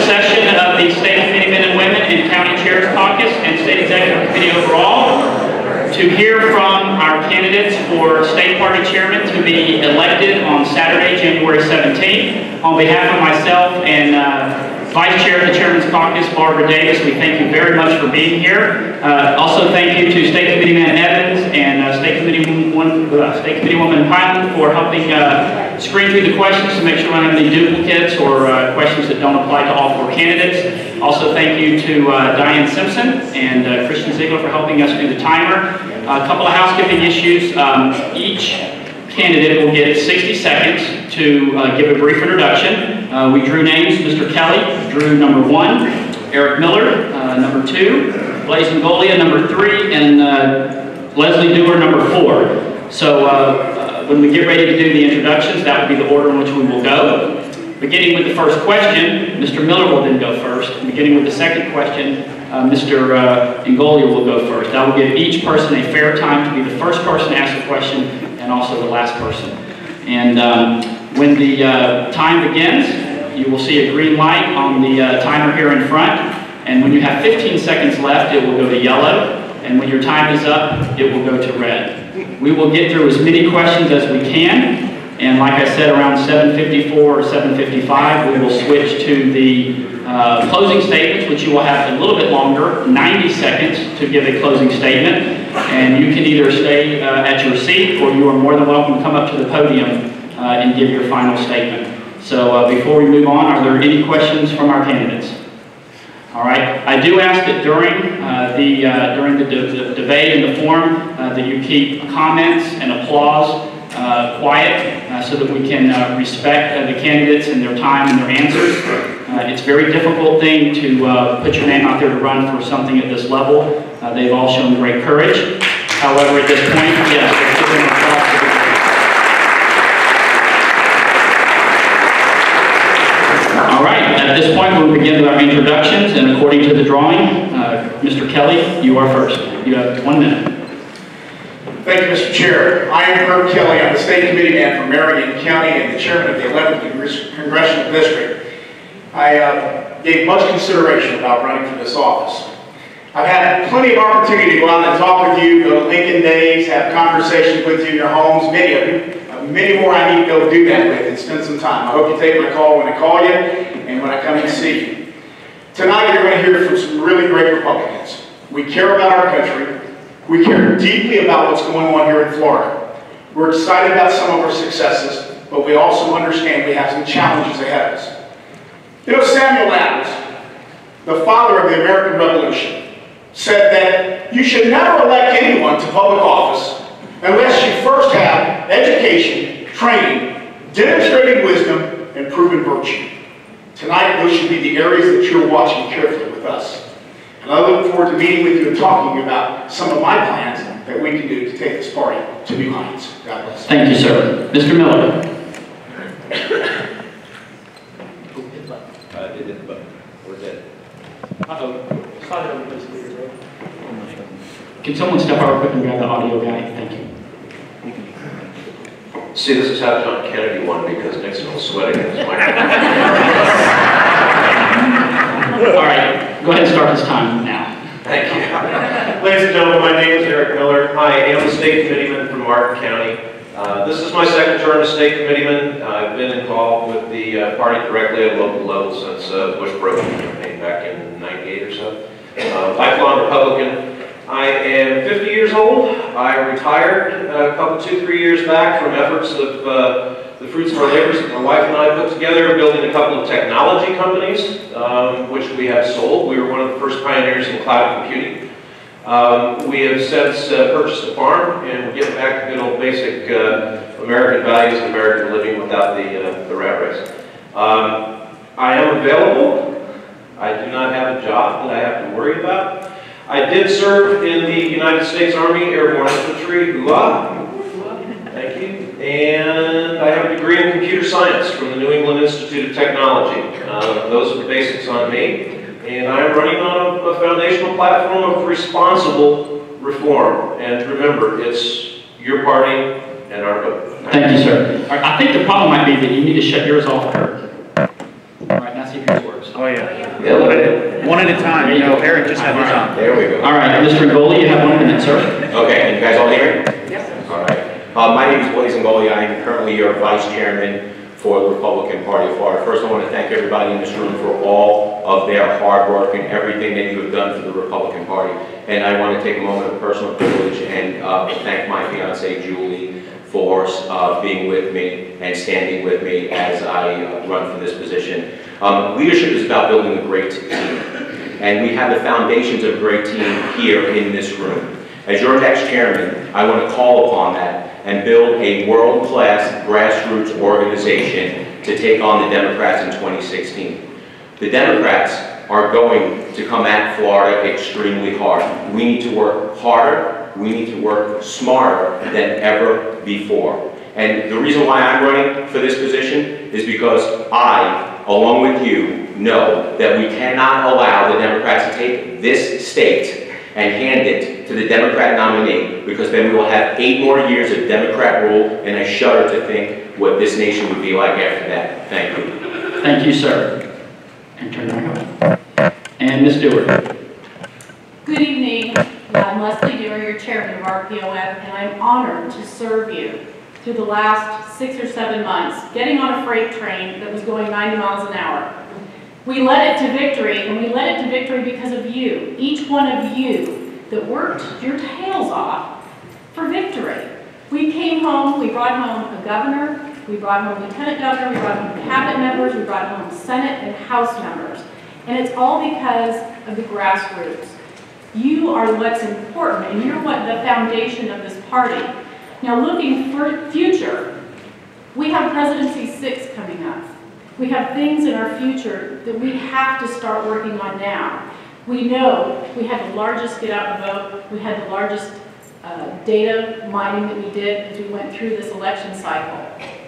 session of the State Committee Men and Women and County Chairs Caucus and State Executive Committee overall to hear from our candidates for State Party Chairman to be elected on Saturday, January 17th. On behalf of myself and Vice Chair of the Chairman's Caucus, Barbara Davis, we thank you very much for being here. Also thank you to State Committeeman Evans and State Committeewoman Highland for helping screen through the questions to make sure we don't have any duplicates or questions that don't apply to all four candidates. Also thank you to Diane Simpson and Christian Ziegler for helping us do the timer. A couple of housekeeping issues. Each candidate will get 60 seconds to give a brief introduction. We drew names. Mr. Kelly drew number 1, Eric Miller, number 2, Blaise Ngolia, number 3, and Leslie Dewar, number 4. So when we get ready to do the introductions, that will be the order in which we will go. Beginning with the first question, Mr. Miller will then go first. Beginning with the second question, Mr. Ngolia will go first. That will give each person a fair time to be the first person to ask a question and also the last person. And when the time begins, you will see a green light on the timer here in front. And when you have 15 seconds left, it will go to yellow. And when your time is up, it will go to red. We will get through as many questions as we can. And like I said, around 7:54 or 7:55, we will switch to the closing statements, which you will have a little bit longer, 90 seconds to give a closing statement. And you can either stay at your seat, or you are more than welcome to come up to the podium and give your final statement. So before we move on, are there any questions from our candidates? All right. I do ask that during the debate and the forum that you keep comments and applause quiet so that we can respect the candidates and their time and their answers. It's a very difficult thing to put your name out there to run for something at this level. They've all shown great courage. However, at this point, yes, let's give them applause. All right, at this point we'll begin with our introductions, and according to the drawing, Mr. Kelly, you are first. You have 1 minute. Thank you, Mr. Chair. I am Herb Kelly. I'm the State Committee Man from Marion County and the Chairman of the 11th Congressional District. I gave much consideration about running for this office. I've had plenty of opportunity to go out and talk with you, go to Lincoln Days, have conversations with you in your homes, many of you. Many more I need to go do that with and spend some time. I hope you take my call when I call you and when I come and see you. Tonight you're going to hear from some really great Republicans. We care about our country. We care deeply about what's going on here in Florida. We're excited about some of our successes, but we also understand we have some challenges ahead of us. You know, Samuel Adams, the father of the American Revolution, said that you should never elect anyone to public office unless you first have education, training, demonstrated wisdom, and proven virtue. Tonight, those should be the areas that you're watching carefully with us. And I look forward to meeting with you and talking about some of my plans that we can do to take this party to new heights. God bless. Thank you, sir. Mr. Miller. Can someone step over quick and grab the audio guy? Thank you. See, this is how John Kennedy won, because Nixon was sweating in his microphone. All right, go ahead and start this time now. Thank you. Ladies and gentlemen, my name is Eric Miller. I am a state committeeman from Martin County. This is my second term as state committeeman. I've been involved with the party directly at local level since Bush broke the campaign back in '98 or so. Lifelong Republican. I am 50 years old. I retired a couple, 2-3 years back from efforts of the fruits of our labors that my wife and I put together, building a couple of technology companies, which we have sold. We were one of the first pioneers in cloud computing. We have since purchased a farm, and we're getting back to good old basic American values and American living without the rat race. I am available. I do not have a job that I have to worry about. I did serve in the United States Army Airborne Infantry, thank you, and I have a degree in computer science from the New England Institute of Technology. Those are the basics on me, and I'm running on a foundational platform of responsible reform. And remember, it's your party and our vote. Thank you, sir. I think the problem might be that you need to shut yours off, Kurt. All right, now see if yours works. Oh, yeah. One at a time. You know, Eric just had his on. There we go. All right, Mr. Ngoli, you have 1 minute, sir. Okay, and you guys all hear me? Yes. All right. My name is Blaise Ngoli. I am currently your vice chairman for the Republican Party of Florida. First, I want to thank everybody in this room for all of their hard work and everything that you have done for the Republican Party. And I want to take a moment of personal privilege and thank my fiancée, Julie, for being with me and standing with me as I run for this position. Leadership is about building a great team. And we have the foundations of a great team here in this room. As your next chairman, I want to call upon that and build a world-class grassroots organization to take on the Democrats in 2016. The Democrats are going to come at Florida extremely hard. We need to work harder, we need to work smarter than ever before. And the reason why I'm running for this position is because I, along with you, know that we cannot allow the Democrats to take this state and hand it to the Democrat nominee, because then we will have 8 more years of Democrat rule, and I shudder to think what this nation would be like after that. Thank you. Thank you, sir. And turn it over. And Ms. Stewart. Good evening. I'm Leslie Dewar, your chairman of RPOF, and I'm honored to serve you through the last 6 or 7 months, getting on a freight train that was going 90 miles an hour. We led it to victory, and we led it to victory because of you, each one of you that worked your tails off for victory. We came home, we brought home a governor, we brought home a lieutenant governor, we brought home cabinet members, we brought home Senate and House members. And it's all because of the grassroots. You are what's important, and you're what the foundation of this party. Now, looking for future, we have Presidency 6 coming up. We have things in our future that we have to start working on now. We know we had the largest get out and vote. We had the largest data mining that we did as we went through this election cycle.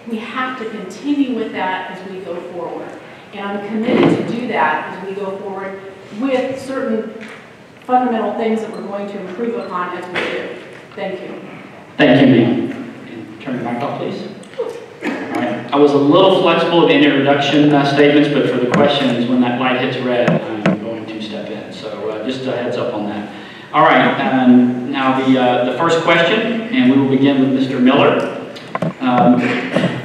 We have to continue with that as we go forward. And I'm committed to do that as we go forward with certain fundamental things that we're going to improve upon as we do. Thank you. Thank you, ma'am. Turn your mic off, please. All right. I was a little flexible in introduction statements, but for the questions, when that light hits red, I'm going to step in. So just a heads up on that. All right. Now the first question, and we will begin with Mr. Miller.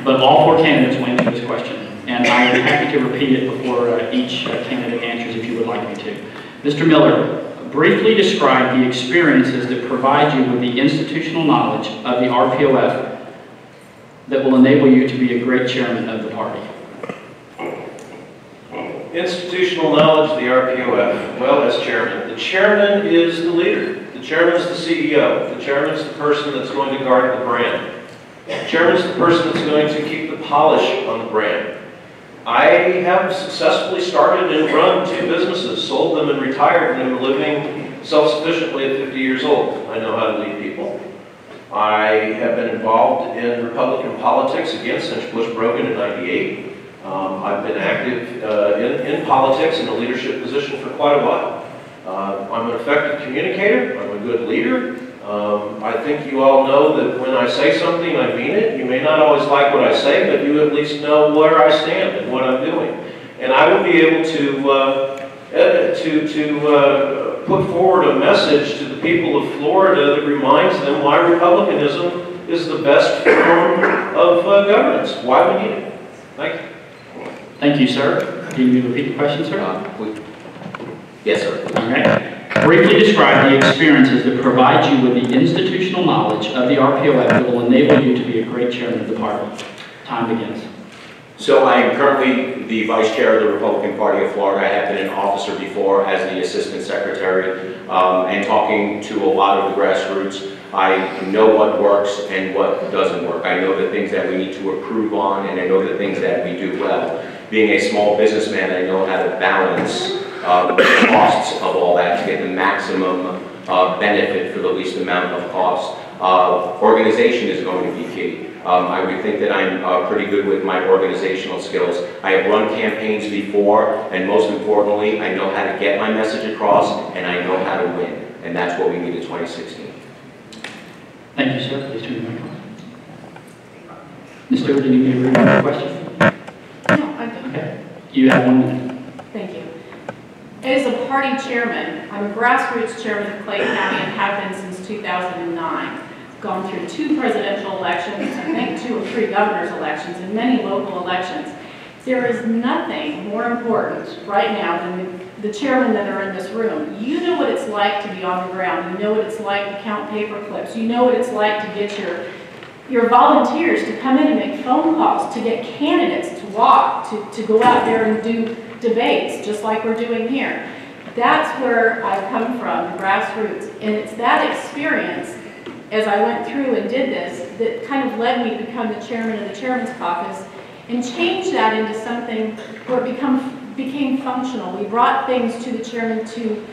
But all 4 candidates will answer this question, and I am happy to repeat it before each candidate answers if you would like me to. Mr. Miller, briefly describe the experiences that provide you with the institutional knowledge of the RPOF that will enable you to be a great chairman of the party. Institutional knowledge of the RPOF. Well, as chairman, the chairman is the leader. The chairman is the CEO. The chairman is the person that's going to guard the brand. The chairman is the person that's going to keep the polish on the brand. I have successfully started and run 2 businesses, sold them and retired, and am living self-sufficiently at 50 years old. I know how to lead people. I have been involved in Republican politics again since Bush broke in '98. I've been active in politics in a leadership position for quite a while. I'm an effective communicator. I'm a good leader. I think you all know that when I say something, I mean it. You may not always like what I say, but you at least know where I stand and what I'm doing. And I will be able to put forward a message to the people of Florida that reminds them why Republicanism is the best form of governance, why we need it. Thank you. Thank you, sir. Can you repeat the question, sir? Yes, sir. Okay. Briefly describe the experiences that provide you with the institutional knowledge of the RPOF that will enable you to be a great chairman of the party. Time begins. So I am currently the vice chair of the Republican Party of Florida. I have been an officer before as the assistant secretary, and talking to a lot of the grassroots. I know what works and what doesn't work. I know the things that we need to improve on, and I know the things that we do well. Being a small businessman, I know how to balance the costs of all that to get the maximum benefit for the least amount of cost. Organization is going to be key. I would think that I'm pretty good with my organizational skills. I have run campaigns before, and most importantly, I know how to get my message across, and I know how to win. And that's what we need in 2016. Thank you, sir. Please turn your mic on. Ms. Stewart, do you need me to read the question? No, I don't. Okay. You have 1 minute. Thank you. As a party chairman, I'm a grassroots chairman of Clay County and have been since 2009. Gone through 2 presidential elections, I think 2 or 3 governor's elections, and many local elections. There is nothing more important right now than the chairmen that are in this room. You know what it's like to be on the ground. You know what it's like to count paper clips. You know what it's like to get your volunteers to come in and make phone calls, to get candidates to walk, to go out there and do debates, just like we're doing here. That's where I've come from, the grassroots. And it's that experience, as I went through and did this, that kind of led me to become the chairman of the Chairman's Caucus and change that into something where it became functional. We brought things to the chairman to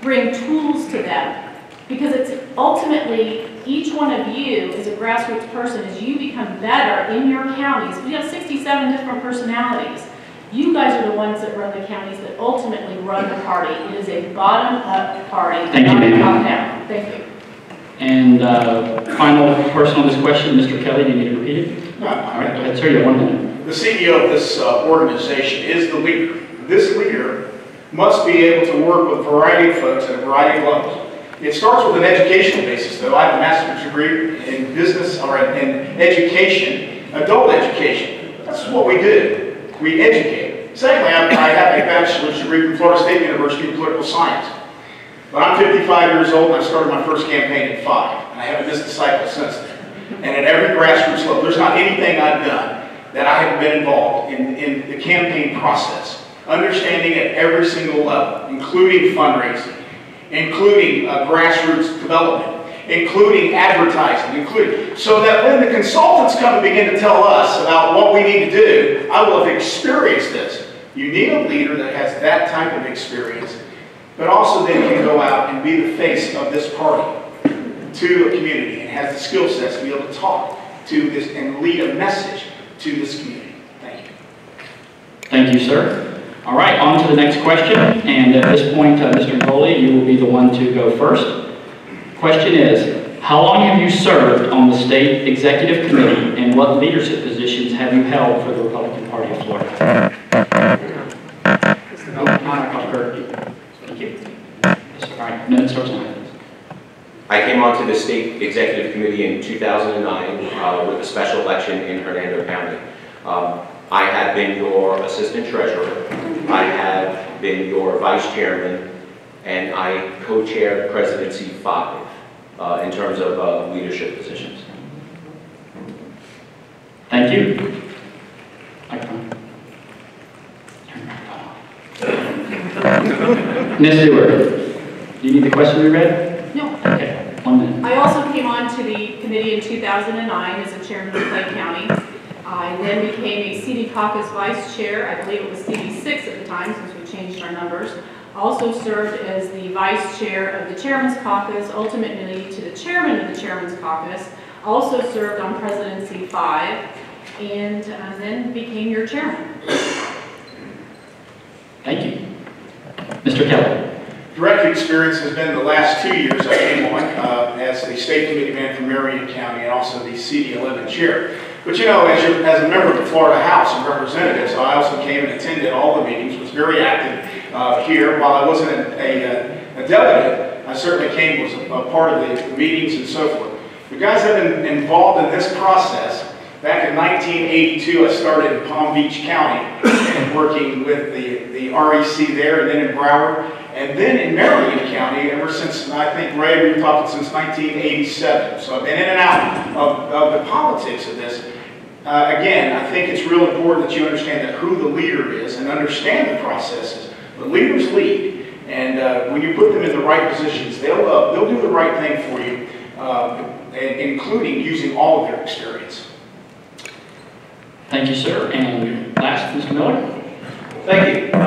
bring tools to them. Because it's ultimately, each one of you as a grassroots person, as you become better in your counties, we have 67 different personalities. You guys are the ones that run the counties that ultimately run the party. It is a bottom-up party, Thank you, not a ma'am. top-down. Thank you. And final person on this question, Mr. Kelly, do you need to repeat it? No, All right, go ahead, sir, you have 1 minute. The CEO of this organization is the leader. This leader must be able to work with a variety of folks at a variety of levels. It starts with an educational basis, though. I have a master's degree in business, or in education, adult education. That's what we do. We educate. Secondly, I have a bachelor's degree from Florida State University in political science. But I'm 55 years old and I started my first campaign at 5. And I haven't missed a cycle since then. And at every grassroots level, there's not anything I've done that I haven't been involved in the campaign process. Understanding at every single level, including fundraising, including grassroots development, including advertising, so that when the consultants come and begin to tell us about what we need to do, I will have experienced this. You need a leader that has that type of experience, but also then can go out and be the face of this party to a community and has the skill sets to be able to talk to this and lead a message to this community. Thank you. Thank you, sir. All right, on to the next question. And at this point, Mr. Coley, you will be the one to go first. Question is, how long have you served on the state executive committee and what leadership positions have you held for the Republican Party of Florida? Thank you. All right, minute starts on. I came onto the state executive committee in 2009 with a special election in Hernando County. I have been your assistant treasurer, I have been your vice chairman, and I co-chaired presidency 5 in terms of leadership positions. Thank you. Ms. Stewart, do you need the question reread? No. Okay, 1 minute. I also came on to the committee in 2009 as a chairman of Clay County. I then became a CD Caucus vice chair. I believe it was CD6 at the time since we changed our numbers. Also served as the vice chair of the Chairman's Caucus, ultimately to the chairman of the Chairman's Caucus. Also served on Presidency 5 and then became your chairman. Thank you. Mr. Kelly. Direct experience has been the last 2 years I came on as the state committee man for Marion County and also the CD11 chair. But you know, as a member of the Florida House of Representatives, I also came and attended all the meetings, was very active here. While I wasn't a delegate, I certainly came, was a part of the meetings and so forth. You guys have been involved in this process. Back in 1982, I started in Palm Beach County and working with the REC there and then in Broward. And then in Marion County, ever since, I think, Ray, we were talking since 1987. So I've been in and out of the politics of this. Again, I think it's real important that you understand that who the leader is and understand the processes. But leaders lead. And when you put them in the right positions, they'll do the right thing for you, including using all of their experience. Thank you, sir. And last, Mr. Miller. Thank you.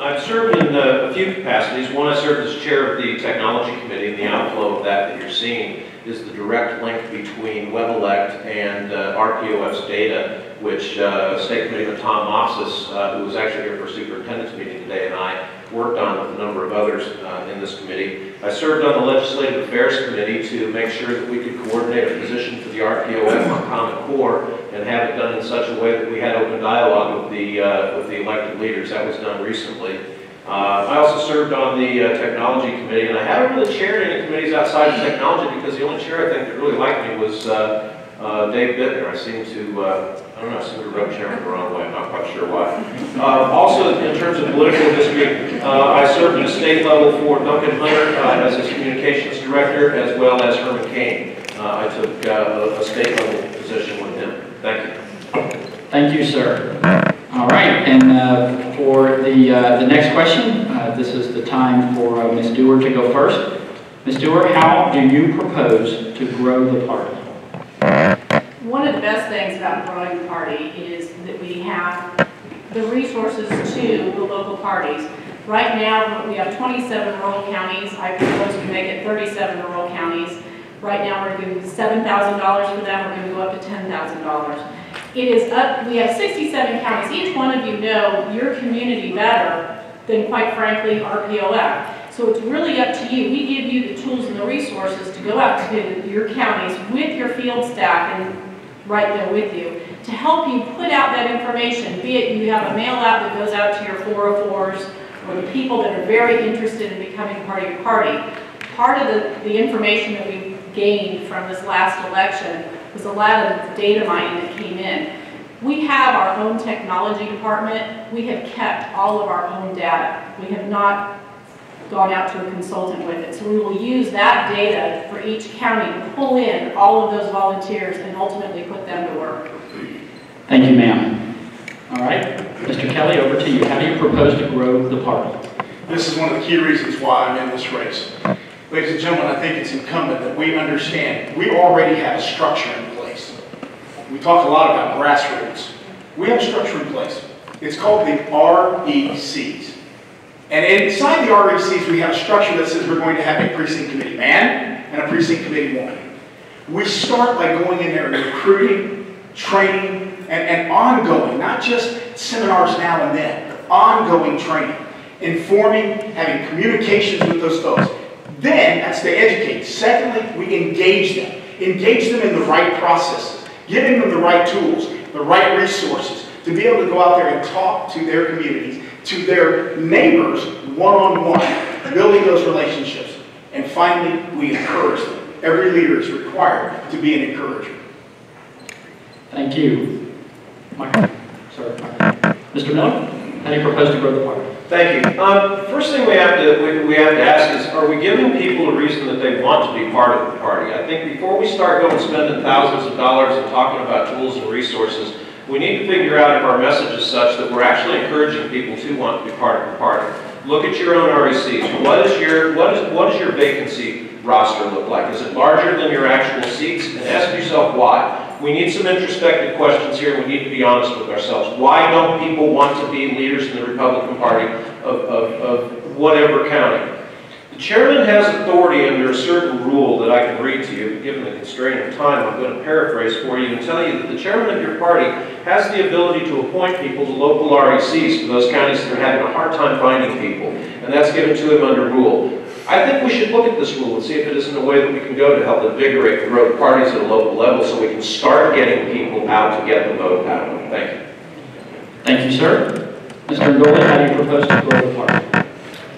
I've served in a few capacities. One, I served as chair of the technology committee, and the outflow of that you're seeing is the direct link between WebElect and RPOF's data, which State Committeeman Tom Mopsis, who was actually here for superintendent's meeting today, and I worked on with a number of others in this committee. I served on the Legislative Affairs Committee to make sure that we could coordinate a position for the RPOF on Common Core and have it done in such a way that we had open dialogue with the elected leaders. That was done recently. I also served on the technology committee, and I haven't really chaired any committees outside of technology because the only chair I think that really liked me was Dave Bittner. I seem to, I don't know, I seem to rub chairman the wrong way. I'm not quite sure why. Also, in terms of political history, I served at the state level for Duncan Hunter as his communications director, as well as Herman Cain. I took a state level position with him. Thank you. Thank you, sir. All right, and for the next question, this is the time for Ms. Dewar to go first. Ms. Dewar, how do you propose to grow the party? One of the best things about growing the party is that we have the resources to the local parties. Right now, we have 27 rural counties. I propose to make it 37 rural counties. Right now, we're giving $7,000 for them. We're going to go up to $10,000. It is up, we have 67 counties. Each one of you know your community better than, quite frankly, RPOF. So it's really up to you. We give you the tools and the resources to go out to your counties with your field staff and right there with you to help you put out that information, be it you have a mail out that goes out to your 404s or the people that are very interested in becoming part of your party. Part of the information that we gained from this last election was a lot of data mining that came in. We have our own technology department. We have kept all of our own data. We have not gone out to a consultant with it. So we will use that data for each county to pull in all of those volunteers and ultimately put them to work. Thank you, ma'am. All right, Mr. Kelly, over to you. How do you propose to grow the party? This is one of the key reasons why I'm in this race. Ladies and gentlemen, I think it's incumbent that we understand we already have a structure in place. We talk a lot about grassroots. We have a structure in place. It's called the RECs. And inside the RECs, we have a structure that says we're going to have a precinct committee man and a precinct committee woman. We start by going in there and recruiting, training, and ongoing, not just seminars now and then, ongoing training, informing, having communications with those folks. Then, that's to educate. Secondly, we engage them in the right processes, giving them the right tools, the right resources, to be able to go out there and talk to their communities, to their neighbors, one-on-one, building those relationships. And finally, we encourage them. Every leader is required to be an encourager. Thank you. Michael, sorry. Mr. Miller, how do you propose to grow the party? Thank you. First thing we have to ask is, are we giving people a reason that they want to be part of the party? I think before we start going spending thousands of dollars and talking about tools and resources, we need to figure out if our message is such that we're actually encouraging people to want to be part of the party. Look at your own RECs. What does your vacancy roster look like? Is it larger than your actual seats? And ask yourself why. We need some introspective questions here. We need to be honest with ourselves. Why don't people want to be leaders in the Republican Party of whatever county? The chairman has authority under a certain rule that I can read to you. Given the constraint of time, I'm going to paraphrase for you and tell you that the chairman of your party has the ability to appoint people to local RECs for those counties that are having a hard time finding people, and that's given to him under rule. I think we should look at this rule and see if it isn't a way that we can go to help invigorate the growth parties at a local level so we can start getting people out to get the vote out of them. Thank you. Thank you, sir. Mr. Ngoli, how do you propose to grow the party?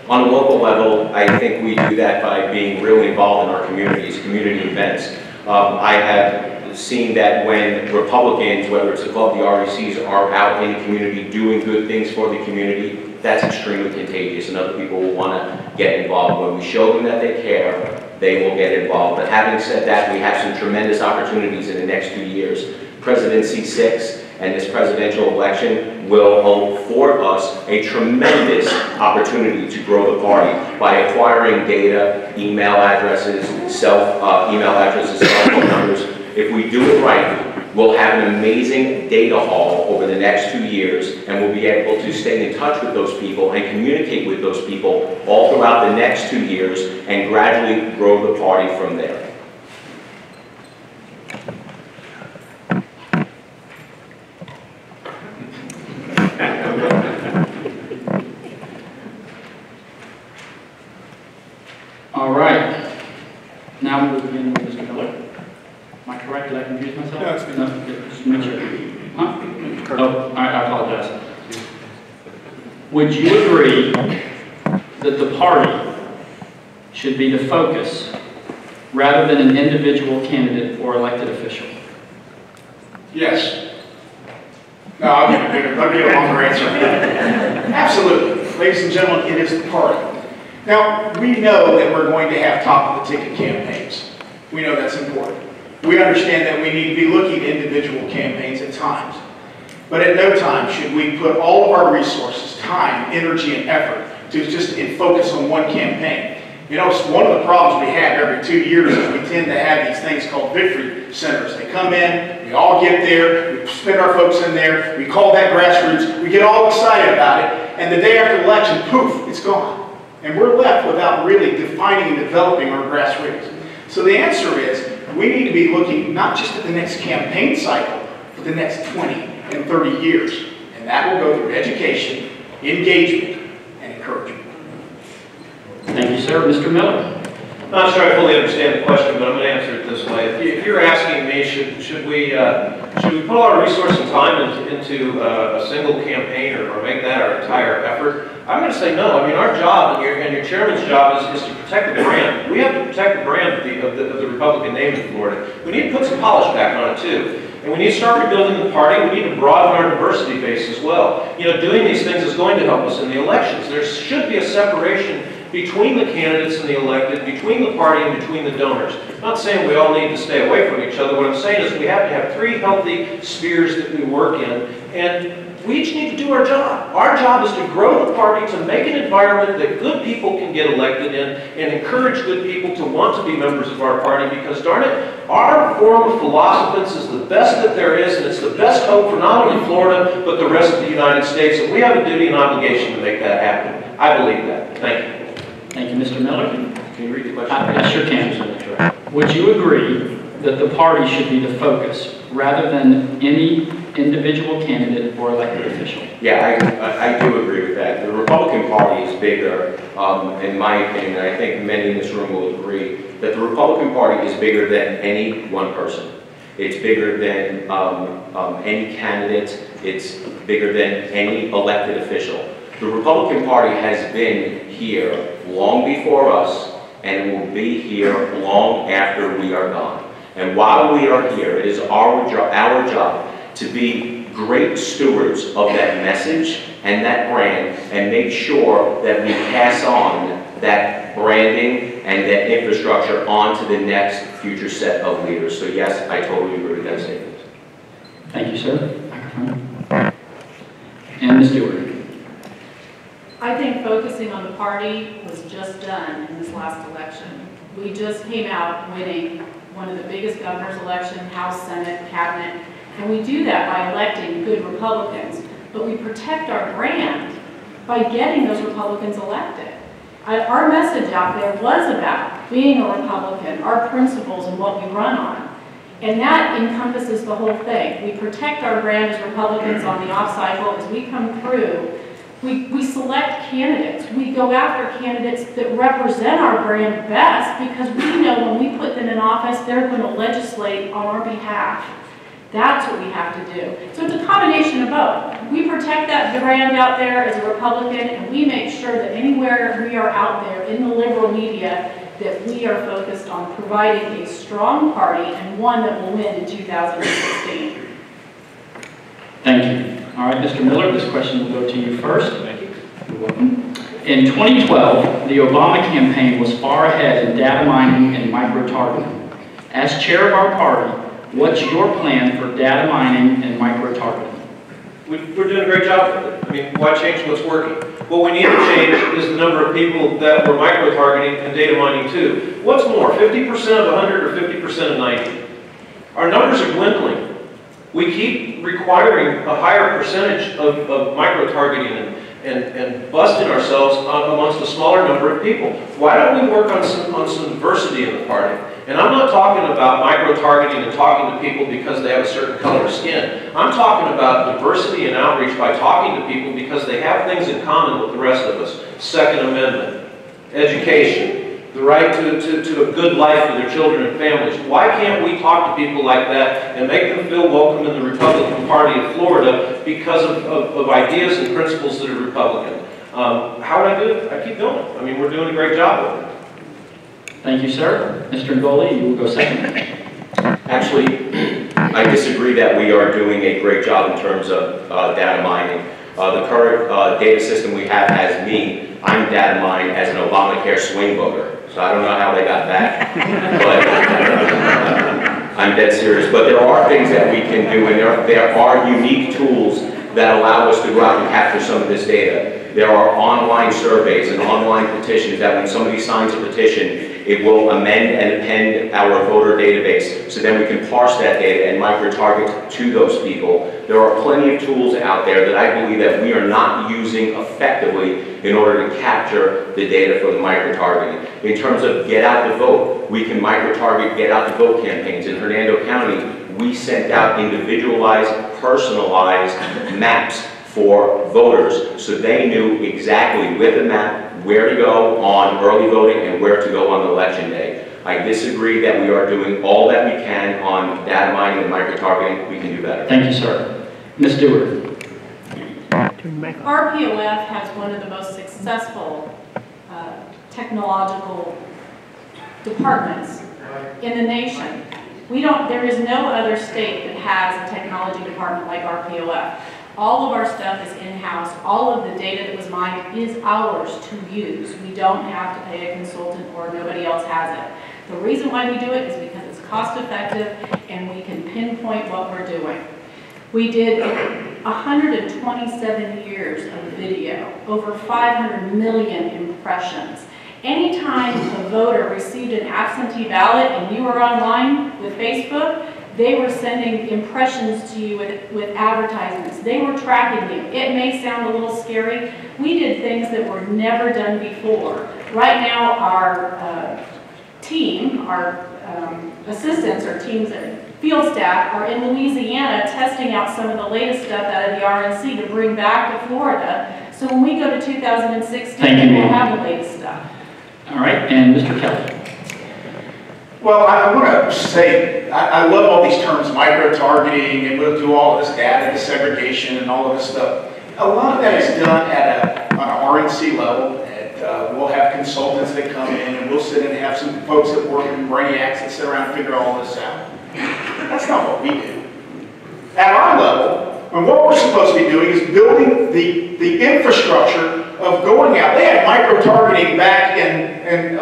On a local level, I think we do that by being really involved in our communities, community events. I have seen that when Republicans, whether it's above the RECs, are out in the community doing good things for the community, that's extremely contagious, and other people will want to get involved. When we show them that they care, they will get involved. But having said that, we have some tremendous opportunities in the next 2 years. Presidency 6 and this presidential election will hold for us a tremendous opportunity to grow the party by acquiring data, email addresses, cell phone numbers. If we do it right, we'll have an amazing data haul over the next 2 years, and we'll be able to stay in touch with those people and communicate with those people all throughout the next 2 years and gradually grow the party from there. All right. Now we'll begin with Mr. Miller. Am I correct? Did I confuse myself? No, it's been no, just make sure. Huh? Oh, all right, I apologize. Would you agree that the party should be the focus rather than an individual candidate or elected official? Yes. No, I'll give you a longer answer. Absolutely. Ladies and gentlemen, it is the party. Now, we know that we're going to have top-of-the-ticket campaigns. We know that's important. We understand that we need to be looking at individual campaigns at times. But at no time should we put all of our resources, time, energy, and effort to just focus on one campaign. You know, one of the problems we have every 2 years is we tend to have these things called victory centers. They come in, we all get there, we spend our folks in there, we call that grassroots, we get all excited about it, and the day after the election, poof, it's gone. And we're left without really defining and developing our grassroots. So the answer is, we need to be looking not just at the next campaign cycle, but the next 20 and 30 years. And that will go through education, engagement, and encouragement. Thank you, sir. Mr. Miller. I'm not sure I fully understand the question, but I'm going to answer it this way. If you're asking me, should we put all our resources and time into a single campaign or make that our entire effort? I'm going to say no. I mean, our job and your chairman's job is to protect the brand. We have to protect the brand of the Republican name in Florida. We need to put some polish back on it too. And we need to start rebuilding the party. We need to broaden our diversity base as well. You know, doing these things is going to help us in the elections. There should be a separation between the candidates and the elected, between the party and between the donors. I'm not saying we all need to stay away from each other. What I'm saying is we have to have 3 healthy spheres that we work in, and we each need to do our job. Our job is to grow the party, to make an environment that good people can get elected in, and encourage good people to want to be members of our party, because darn it, our form of philosophers is the best that there is, and it's the best hope for not only Florida, but the rest of the United States, and we have a duty and obligation to make that happen. I believe that. Thank you. Thank you, Mr. Miller. Can you read the question? I sure can. Would you agree that the party should be the focus rather than any individual candidate or elected official? Yeah, I do agree with that. The Republican Party is bigger, in my opinion, and I think many in this room will agree, that the Republican Party is bigger than any one person. It's bigger than any candidate. It's bigger than any elected official. The Republican Party has been here long before us and will be here long after we are gone. And while we are here, it is our job to be great stewards of that message and that brand and make sure that we pass on that branding and that infrastructure on to the next future set of leaders. So yes, I totally agree with that statement. Thank you, sir. Microphone. And Ms. Stewart. I think focusing on the party was just done in this last election. We just came out winning one of the biggest governor's elections, House, Senate, Cabinet, and we do that by electing good Republicans. But we protect our brand by getting those Republicans elected. Our message out there was about being a Republican, our principles and what we run on. And that encompasses the whole thing. We protect our brand as Republicans on the off cycle. As we come through, we select candidates. We go after candidates that represent our brand best, because we know when we put them in office, they're going to legislate on our behalf. That's what we have to do. So it's a combination of both. We protect that brand out there as a Republican, and we make sure that anywhere we are out there in the liberal media, that we are focused on providing a strong party and one that will win in 2016. Thank you. All right, Mr. Miller, this question will go to you first. Thank you. You're welcome. In 2012, the Obama campaign was far ahead in data mining and micro-targeting. As chair of our party, what's your plan for data mining and micro-targeting? We're doing a great job with it. I mean, why change what's working? What we need to change is the number of people that we're micro-targeting and data mining too. What's more, 50% of 100 or 50% of 90? Our numbers are dwindling. We keep requiring a higher percentage of micro-targeting and busting ourselves amongst a smaller number of people. Why don't we work on some diversity in the party? And I'm not talking about micro-targeting and talking to people because they have a certain color of skin. I'm talking about diversity and outreach by talking to people because they have things in common with the rest of us. Second Amendment, education, the right to a good life for their children and families. Why can't we talk to people like that and make them feel welcome in the Republican Party of Florida because of ideas and principles that are Republican? How would I do it? I keep doing it. I mean, we're doing a great job with it. Thank you, sir. Mr. Ngoli, you will go second. Actually, I disagree that we are doing a great job in terms of data mining. The current data system we have has me. I'm data mined as an Obamacare swing voter, so I don't know how they got that, but I'm dead serious. But there are things that we can do, and there are unique tools that allow us to go out and capture some of this data. There are online surveys and online petitions that when somebody signs a petition, it will amend and append our voter database, so then we can parse that data and micro-target to those people. There are plenty of tools out there that I believe that we are not using effectively in order to capture the data for the micro-targeting. In terms of get out the vote, we can micro-target get out the vote campaigns. In Hernando County, we sent out individualized, personalized maps for voters, so they knew exactly with the map where to go on early voting and where to go on election day. I disagree that we are doing all that we can on data mining and micro-targeting. We can do better. Thank you, sir. Ms. Stewart. RPOF has one of the most successful technological departments in the nation. There is no other state that has a technology department like RPOF. All of our stuff is in-house. All of the data that was mined is ours to use. We don't have to pay a consultant or nobody else has it. The reason why we do it is because it's cost effective and we can pinpoint what we're doing. We did 127 years of video, over 500 million impressions. Anytime a voter received an absentee ballot and you were online with Facebook, they were sending impressions to you with advertisements. They were tracking you. It may sound a little scary. We did things that were never done before. Right now, our team, our assistants or teams and field staff are in Louisiana testing out some of the latest stuff out of the RNC to bring back to Florida. So when we go to 2016, we'll have the latest stuff. All right, and Mr. Kelly. Well, I want to say, I love all these terms, micro-targeting, and we'll do all of this data segregation and all of this stuff. A lot of that is done at on an RNC level. We'll have consultants that come in, and we'll sit and have some folks that work in brainiacs that sit around and figure all this out. That's not what we do. At our level, and what we're supposed to be doing is building the infrastructure of going out. They had micro-targeting back in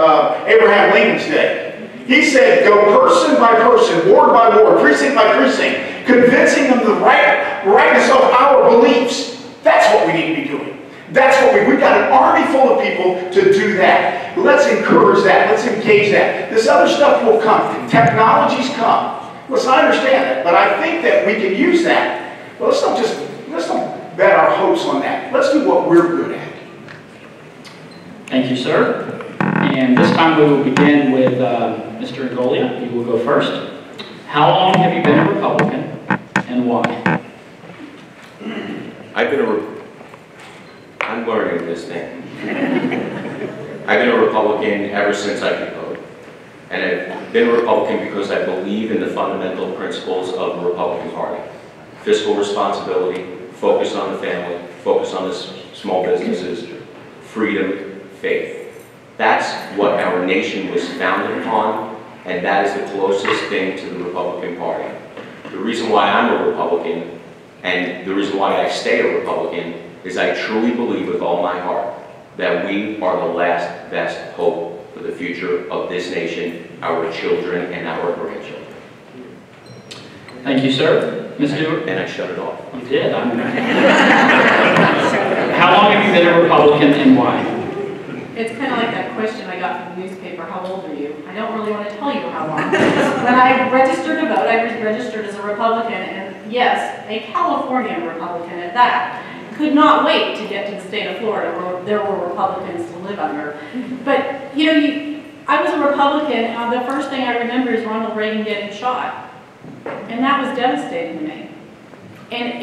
Abraham Lincoln's day. He said, go person by person, ward by ward, precinct by precinct, convincing them the rightness of our beliefs. That's what we need to be doing. That's what we've got an army full of people to do that. Let's encourage that. Let's engage that. This other stuff will come. Technologies come. Listen, I understand that, but I think that we can use that. But let's don't bet our hopes on that. Let's do what we're good at. Thank you, sir. And this time we will begin with Mr. Ngolia. You will go first. How long have you been a Republican and why? I'm learning this thing. I've been a Republican ever since I could vote. And I've been a Republican because I believe in the fundamental principles of the Republican Party. Fiscal responsibility, focus on the family, focus on the small businesses, freedom, faith. That's what our nation was founded upon, and that is the closest thing to the Republican Party. The reason why I'm a Republican, and the reason why I stay a Republican, is I truly believe with all my heart that we are the last best hope for the future of this nation, our children, and our grandchildren. Thank you, sir. Ms. Stewart? And I shut it off. You did. How long have you been a Republican and why? It's kind of like that question I got from the newspaper, how old are you? I don't really want to tell you how long. When I registered to vote, I was registered as a Republican, and yes, a California Republican at that. Could not wait to get to the state of Florida where there were Republicans to live under. But, you know, I was a Republican, the first thing I remember is Ronald Reagan getting shot. And that was devastating to me. And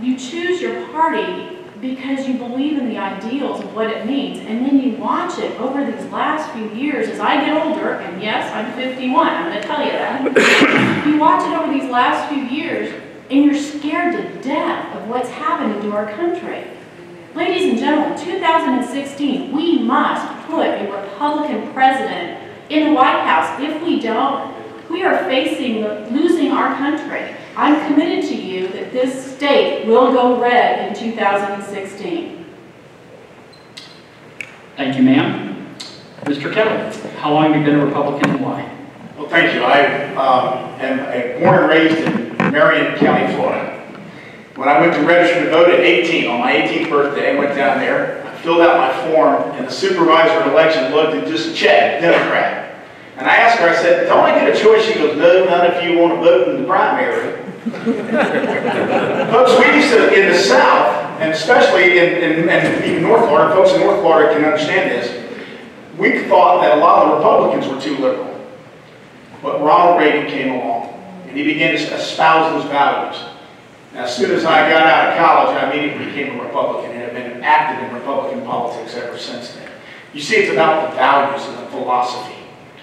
you choose your party because you believe in the ideals of what it means, and then you watch it over these last few years as I get older, and yes, I'm 51, I'm going to tell you that. You watch it over these last few years, and you're scared to death of what's happening to our country. Ladies and gentlemen, 2016, we must put a Republican president in the White House. If we don't, we are facing losing our country. I'm committed to you that this state will go red in 2016. Thank you, ma'am. Mr. Kelly, how long have you been a Republican and why? Well, thank you. I am born and raised in Marion County, Florida. When I went to register to vote at 18, on my 18th birthday, I went down there, I filled out my form, and the supervisor of election looked and just checked, Democrat. And I asked her, I said, don't I get a choice? She goes, no, not if you want to vote in the primary. Folks, we used to, in the South, and especially in even North Florida, folks in North Florida can understand this, we thought that a lot of the Republicans were too liberal. But Ronald Reagan came along, and he began to espouse those values. And as soon as I got out of college, I immediately became a Republican and have been active in Republican politics ever since then. You see, it's about the values and the philosophy.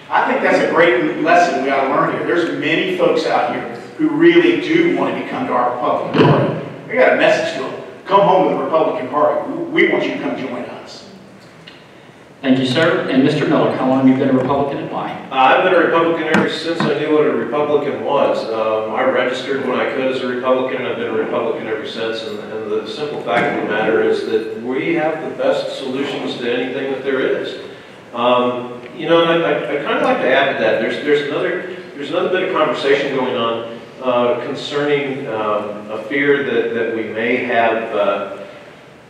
I think that's a great lesson we ought to learn here. There's many folks out here who really do want to become to our Republican Party. We got a message to them. Come home to the Republican Party. We want you to come join us. Thank you, sir. And Mr. Miller, how long have you been a Republican and why? I've been a Republican ever since I knew what a Republican was. I registered when I could as a Republican, and I've been a Republican ever since. And the simple fact of the matter is that we have the best solutions to anything that there is. You know, and I kind of like to add to that. There's another bit of conversation going on concerning a fear that we may have,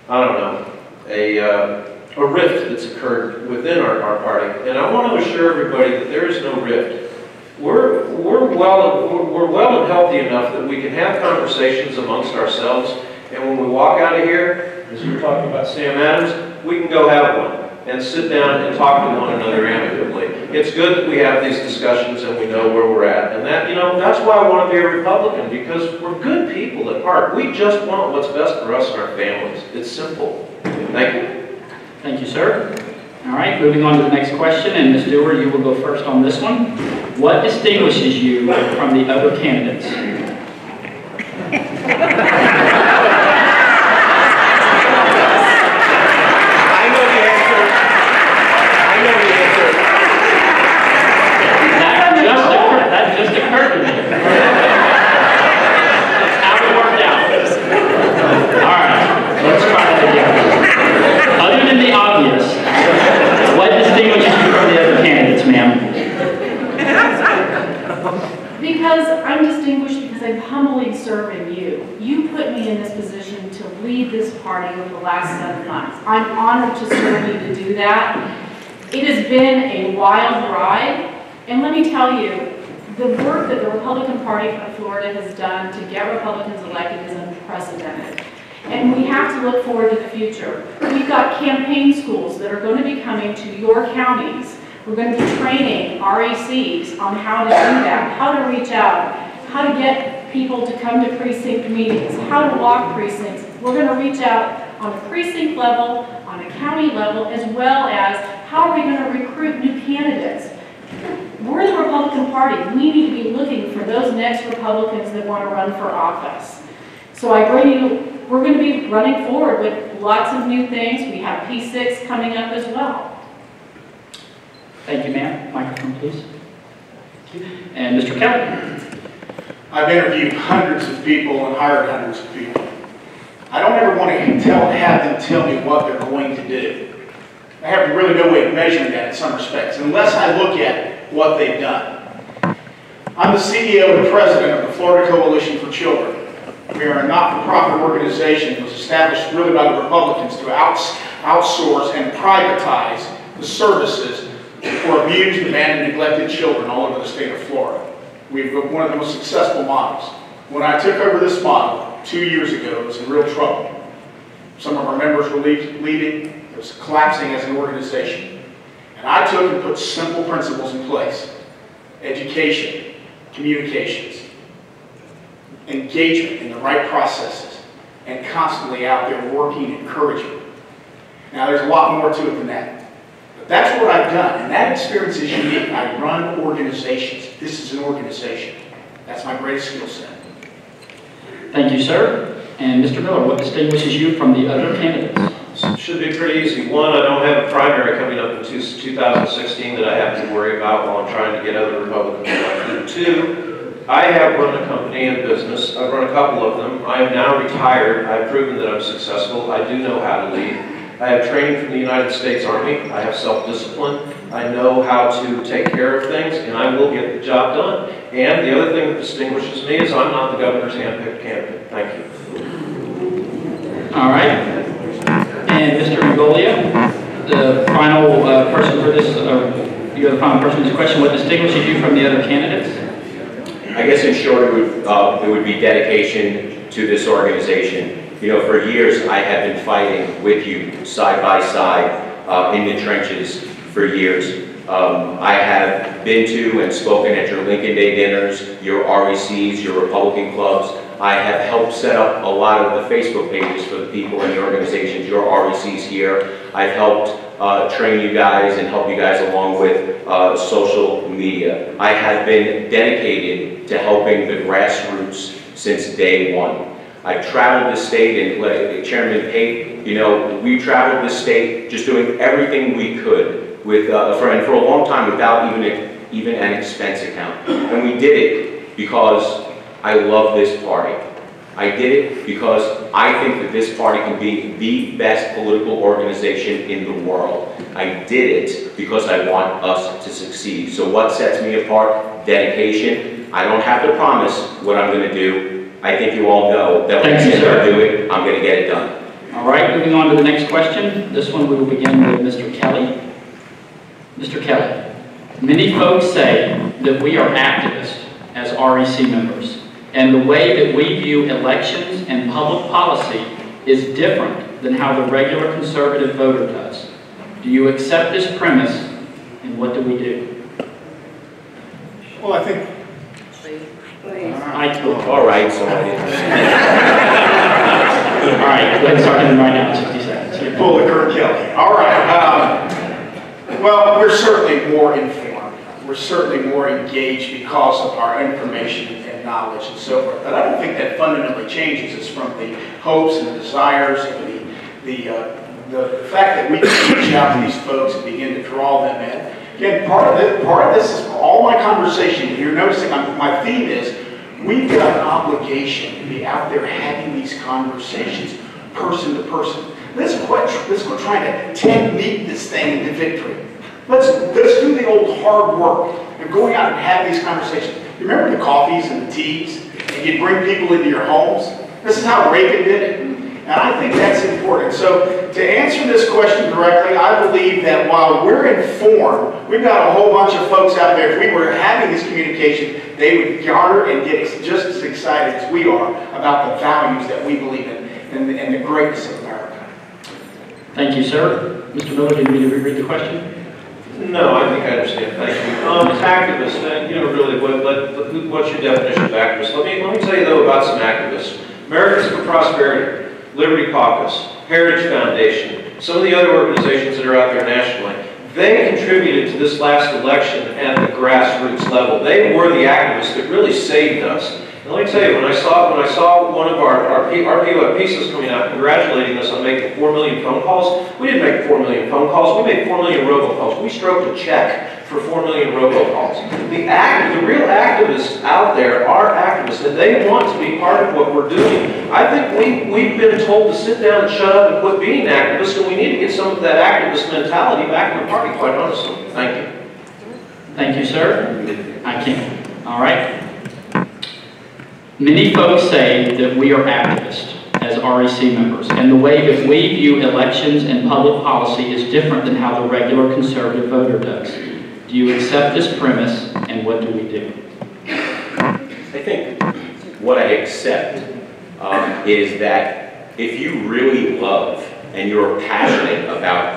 I don't know, a rift that's occurred within our party. And I want to assure everybody that there is no rift. We're well and healthy enough that we can have conversations amongst ourselves. And when we walk out of here, as we were talking about Sam Adams, we can go have one and sit down and talk to one another amicably. It's good that we have these discussions and we know where we're at. And that, you know, that's why I want to be a Republican, because we're good people at heart. We just want what's best for us and our families. It's simple. Thank you. Thank you, sir. All right, moving on to the next question, and Ms. Dewar, you will go first on this one. What distinguishes you from the other candidates? That just occurred to me. That's how it worked out. All right, let's try that again. Other than the obvious, what distinguishes you from the other candidates, ma'am? Because I'm distinguished because I'm humbly serving you. You put me in this position to lead this party over the last 7 months. I'm honored to serve you to do that. It has been a wild ride, and let me tell you, the work that the Republican Party of Florida has done to get Republicans elected is unprecedented. And we have to look forward to the future. We've got campaign schools that are going to be coming to your counties. We're going to be training RACs on how to do that, how to reach out, how to get people to come to precinct meetings, how to walk precincts. We're going to reach out on a precinct level, on a county level, as well as how are we going to recruit new candidates. We're the Republican Party. We need to be looking for those next Republicans that want to run for office. So I bring you, we're going to be running forward with lots of new things. We have P6 coming up as well. Thank you, ma'am. Microphone, please. And Mr. Kelly. I've interviewed hundreds of people and hired hundreds of people. I don't ever want to have them tell me what they're going to do. I have really no way of measuring that in some respects, unless I look at what they've done. I'm the CEO and president of the Florida Coalition for Children. We are a not-for-profit organization that was established really by the Republicans to outsource and privatize the services for abused, abandoned, neglected children all over the state of Florida. We've got one of the most successful models. When I took over this model 2 years ago, it was in real trouble. Some of our members were leaving. It was collapsing as an organization. And I took and put simple principles in place. Education, communications, engagement in the right processes, and constantly out there working and encouraging. Now there's a lot more to it than that. But that's what I've done, and that experience is unique. I run organizations. This is an organization. That's my greatest skill set. Thank you, sir. And Mr. Miller, what distinguishes you from the other candidates? Should be pretty easy. One, I don't have a primary coming up in 2016 that I have to worry about while I'm trying to get other Republicans elected. Two, I have run a company and a business. I've run a couple of them. I am now retired. I've proven that I'm successful. I do know how to lead. I have training from the United States Army. I have self-discipline. I know how to take care of things, and I will get the job done. And the other thing that distinguishes me is I'm not the governor's handpicked candidate. Thank you. All right. And Mr. Magolia, the final person for this, you're the final person for this question. What distinguishes you from the other candidates? I guess in short, it would be dedication to this organization. You know, for years I have been fighting with you side by side in the trenches for years. I have been to and spoken at your Lincoln Day dinners, your RECs, your Republican clubs. I have helped set up a lot of the Facebook pages for the people in the organizations, your RECs here. I've helped train you guys and help you guys along with social media. I have been dedicated to helping the grassroots since day one. I've traveled the state, and like Chairman Pate, you know, we traveled the state just doing everything we could with for a long time without even an expense account. And we did it because I love this party. I did it because I think that this party can be the best political organization in the world. I did it because I want us to succeed. So what sets me apart? Dedication. I don't have to promise what I'm going to do. I think you all know that when I say I'm going to do it, I'm going to get it done. All right, moving on to the next question. This one we will begin with Mr. Kelly. Mr. Kelly, many folks say that we are activists as REC members, and the way that we view elections and public policy is different than how the regular conservative voter does. Do you accept this premise, and what do we do? Well, I think... All right, so I didn't. All right, go ahead and start him right now, 60 seconds. Pull the curtain, Kelly. All right. Well, we're certainly more informed. We're certainly more engaged because of our information and knowledge and so forth. But I don't think that fundamentally changes us from the hopes and the desires and the fact that we can reach out to these folks and begin to draw them in. Again, part of this is all my conversation. You're noticing my theme is we've got an obligation to be out there having these conversations person to person. Let's quit trying to technique this thing into victory. Let's do the old hard work of going out and having these conversations. You remember the coffees and the teas, and you'd bring people into your homes? This is how Reagan did it. And I think that's important. So to answer this question directly, I believe that while we're informed, we've got a whole bunch of folks out there, if we were having this communication, they would garner and get just as excited as we are about the values that we believe in and the greatness of America. Thank you, sir. Mr. Miller, did you read the question? No, I think I understand. Thank you. Activists, you know, really, what's your definition of activists? Let me tell you, though, about some activists. Americans for Prosperity, Liberty Caucus, Heritage Foundation, some of the other organizations that are out there nationally, they contributed to this last election at the grassroots level. They were the activists that really saved us. And let me tell you, when I saw one of our RPOF pieces coming out congratulating us on making 4 million phone calls, we didn't make 4 million phone calls, we made 4 million robocalls. We stroked a check for 4 million robocalls. The real activists out there are activists, and they want to be part of what we're doing. I think we've been told to sit down and shut up and quit being activists, and we need to get some of that activist mentality back in the party, quite honestly. Thank you. Thank you, sir. I can. All right. Many folks say that we are activists as REC members, and the way that we view elections and public policy is different than how the regular conservative voter does. Do you accept this premise, and what do we do? I think what I accept is that if you really love and you're passionate about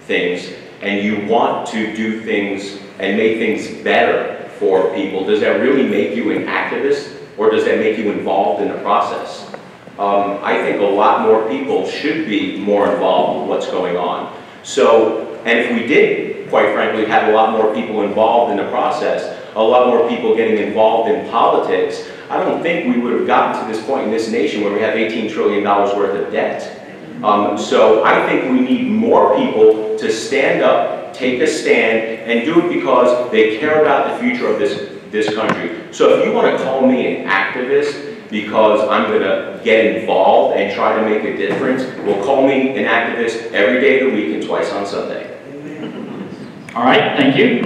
things and you want to do things and make things better for people, does that really make you an activist? Or does that make you involved in the process? I think a lot more people should be more involved with what's going on. So, and if we did, quite frankly, have a lot more people involved in the process, a lot more people getting involved in politics, I don't think we would have gotten to this point in this nation where we have $18 trillion worth of debt. So I think we need more people to stand up, take a stand, and do it because they care about the future of this country. So if you want to call me an activist because I'm going to get involved and try to make a difference, well, call me an activist every day of the week and twice on Sunday. All right, thank you.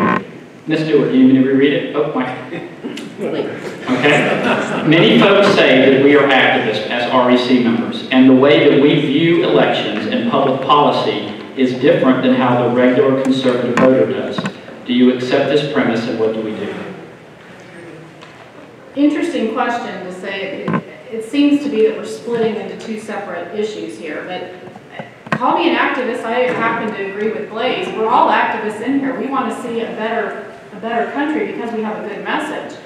Ms. Stewart, do you need me to reread it? Oh, Mike. Okay. Many folks say that we are activists as REC members, and the way that we view elections and public policy is different than how the regular conservative voter does. Do you accept this premise, and what do we do? Interesting question to say. It seems to be that we're splitting into two separate issues here, but call me an activist. I happen to agree with Blaze. We're all activists in here. We want to see a better country because we have a good message.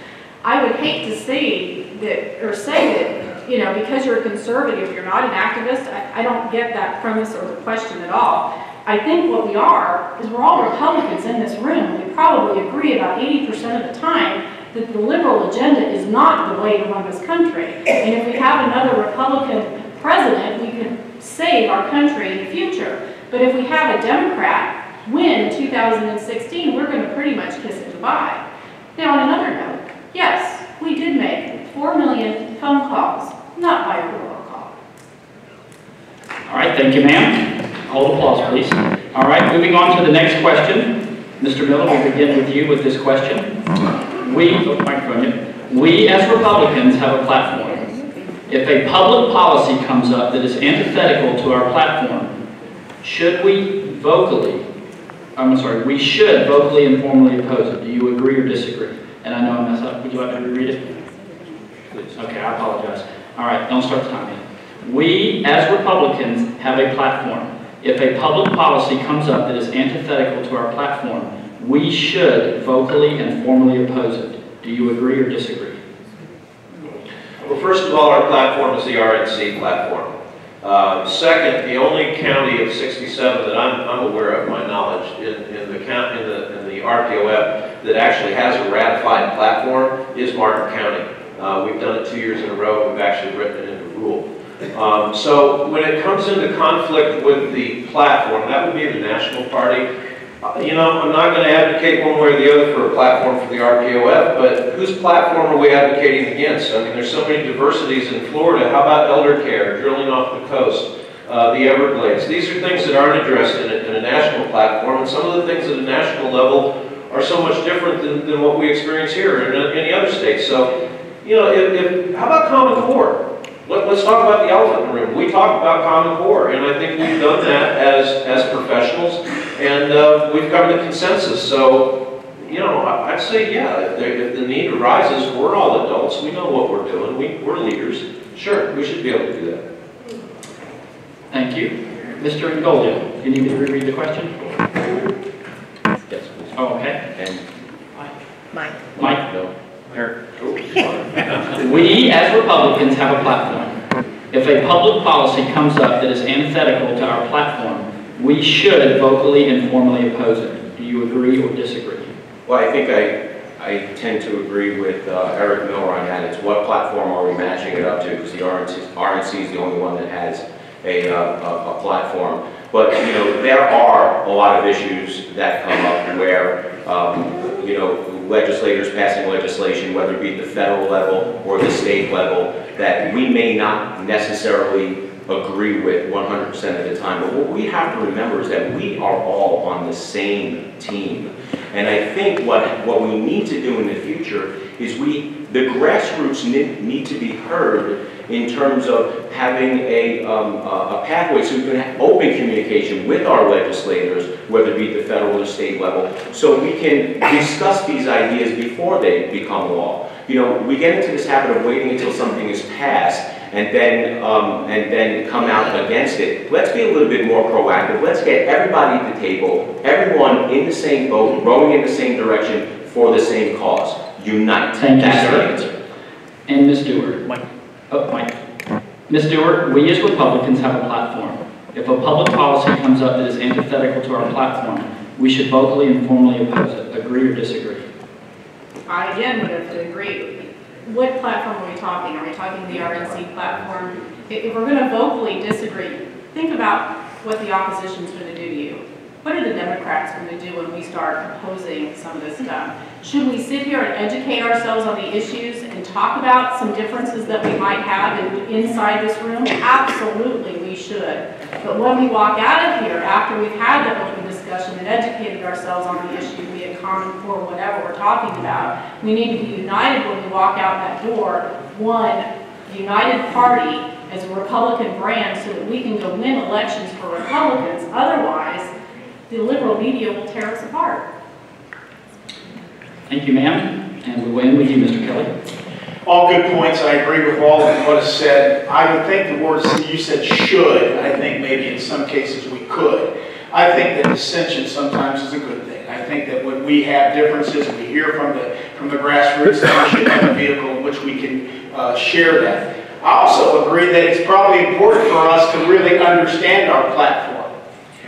I would hate to see that, or say that, you know, because you're a conservative, you're not an activist. I don't get that premise or the question at all. I think what we are is we're all Republicans in this room. We probably agree about 80% of the time that the liberal agenda is not the way to run this country. And if we have another Republican president, we can save our country in the future. But if we have a Democrat win 2016, we're going to pretty much kiss it goodbye. Now, on another note, yes, we did make 4 million phone calls, not by a robocall. All right, thank you, ma'am. Hold applause, please. All right, moving on to the next question. Mr. Miller, we'll begin with you with this question. We as Republicans have a platform. If a public policy comes up that is antithetical to our platform, we should vocally and formally oppose it. Do you agree or disagree? And I know I messed up. Would you like me to reread it? Please. Okay, I apologize. All right, don't start the time yet. We as Republicans have a platform. If a public policy comes up that is antithetical to our platform, we should vocally and formally oppose it. Do you agree or disagree? Well, first of all, our platform is the RNC platform. Second, the only county of 67 that I'm aware of, my knowledge, in the RPOF that actually has a ratified platform is Martin County. We've done it 2 years in a row. We've actually written it into rule. So when it comes into conflict with the platform, that would be the national party. You know, I'm not going to advocate one way or the other for a platform for the RPOF, but whose platform are we advocating against? I mean, there's so many diversities in Florida. How about elder care, drilling off the coast, the Everglades? These are things that aren't addressed in a national platform, and some of the things at a national level are so much different than what we experience here in any other state. So, you know, how about Common Core? Let's talk about the elephant in the room. We talk about Common Core, and I think we've done that as professionals, and we've come to consensus. So, you know, I'd say, yeah, if the need arises, we're all adults. We know what we're doing. We're leaders. Sure, we should be able to do that. Thank you. Mr. Ngolio, you need me to reread the question? Yes, please. Oh, okay. And Mike? No. Eric. We as Republicans have a platform. If a public policy comes up that is antithetical to our platform, we should vocally and formally oppose it. Do you agree or disagree? Well, I think I tend to agree with Eric Miller on that. It's what platform are we matching it up to? Because the RNC is the only one that has a platform. But, you know, there are a lot of issues that come up where, you know, legislators passing legislation, whether it be at the federal level or the state level, that we may not necessarily agree with 100% of the time. But what we have to remember is that we are all on the same team. And I think what we need to do in the future is the grassroots need to be heard in terms of having a pathway so we can have open communication with our legislators, whether it be at the federal or state level, so we can discuss these ideas before they become law. You know, we get into this habit of waiting until something is passed and then come out against it. Let's be a little bit more proactive. Let's get everybody at the table, everyone in the same boat, rowing in the same direction for the same cause. Unite. Thank you, sir. That's the answer. And Ms. Stewart. Mike. Ms. Stewart, we as Republicans have a platform. If a public policy comes up that is antithetical to our platform, we should vocally and formally oppose it. Agree or disagree? I again would have to agree. What platform are we talking? Are we talking the RNC platform? If we're going to vocally disagree, think about what the opposition's going to do to you. What are the Democrats going to do when we start opposing some of this stuff? Should we sit here and educate ourselves on the issues and talk about some differences that we might have inside this room? Absolutely, we should. But when we walk out of here, after we've had that open discussion and educated ourselves on the issue, be it Common Core, whatever we're talking about, we need to be united when we walk out that door. One, united party as a Republican brand so that we can go win elections for Republicans. Otherwise, the liberal media will tear us apart. Thank you, ma'am. And we'll end with you, Mr. Kelly. All good points. I agree with all of what is said. I would think the words you said should. I think maybe in some cases we could. I think that dissension sometimes is a good thing. I think that when we have differences and we hear from the grassroots, that we should have a vehicle in which we can share that. I also agree that it's probably important for us to really understand our platform.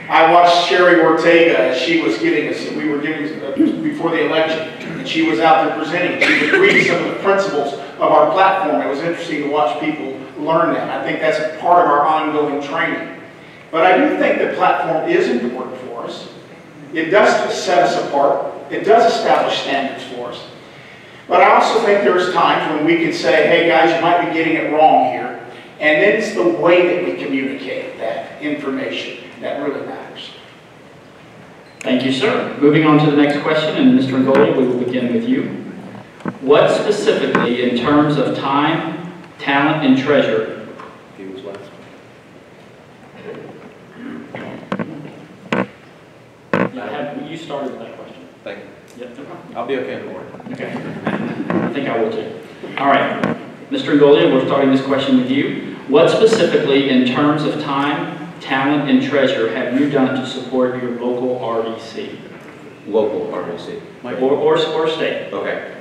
I watched Sherry Ortega, she was giving us, we were giving before the election, and she was out there presenting. She would read some of the principles of our platform. It was interesting to watch people learn that. I think that's a part of our ongoing training. But I do think the platform is important for us. It does set us apart. It does establish standards for us. But I also think there's times when we can say, hey guys, you might be getting it wrong here. And then it's the way that we communicate that information that really matters. Thank you, sir. Moving on to the next question, and Mr. Ngoli, we will begin with you. What specifically, in terms of time, talent, and treasure, you started with that question. Thank you. Yep. I'll be okay in the morning. Okay. I think I will too. All right. Mr. Ngoli, we're starting this question with you. What specifically, in terms of time, talent, and treasure, have you done to support your local REC? Local RPOF. Or state? Okay.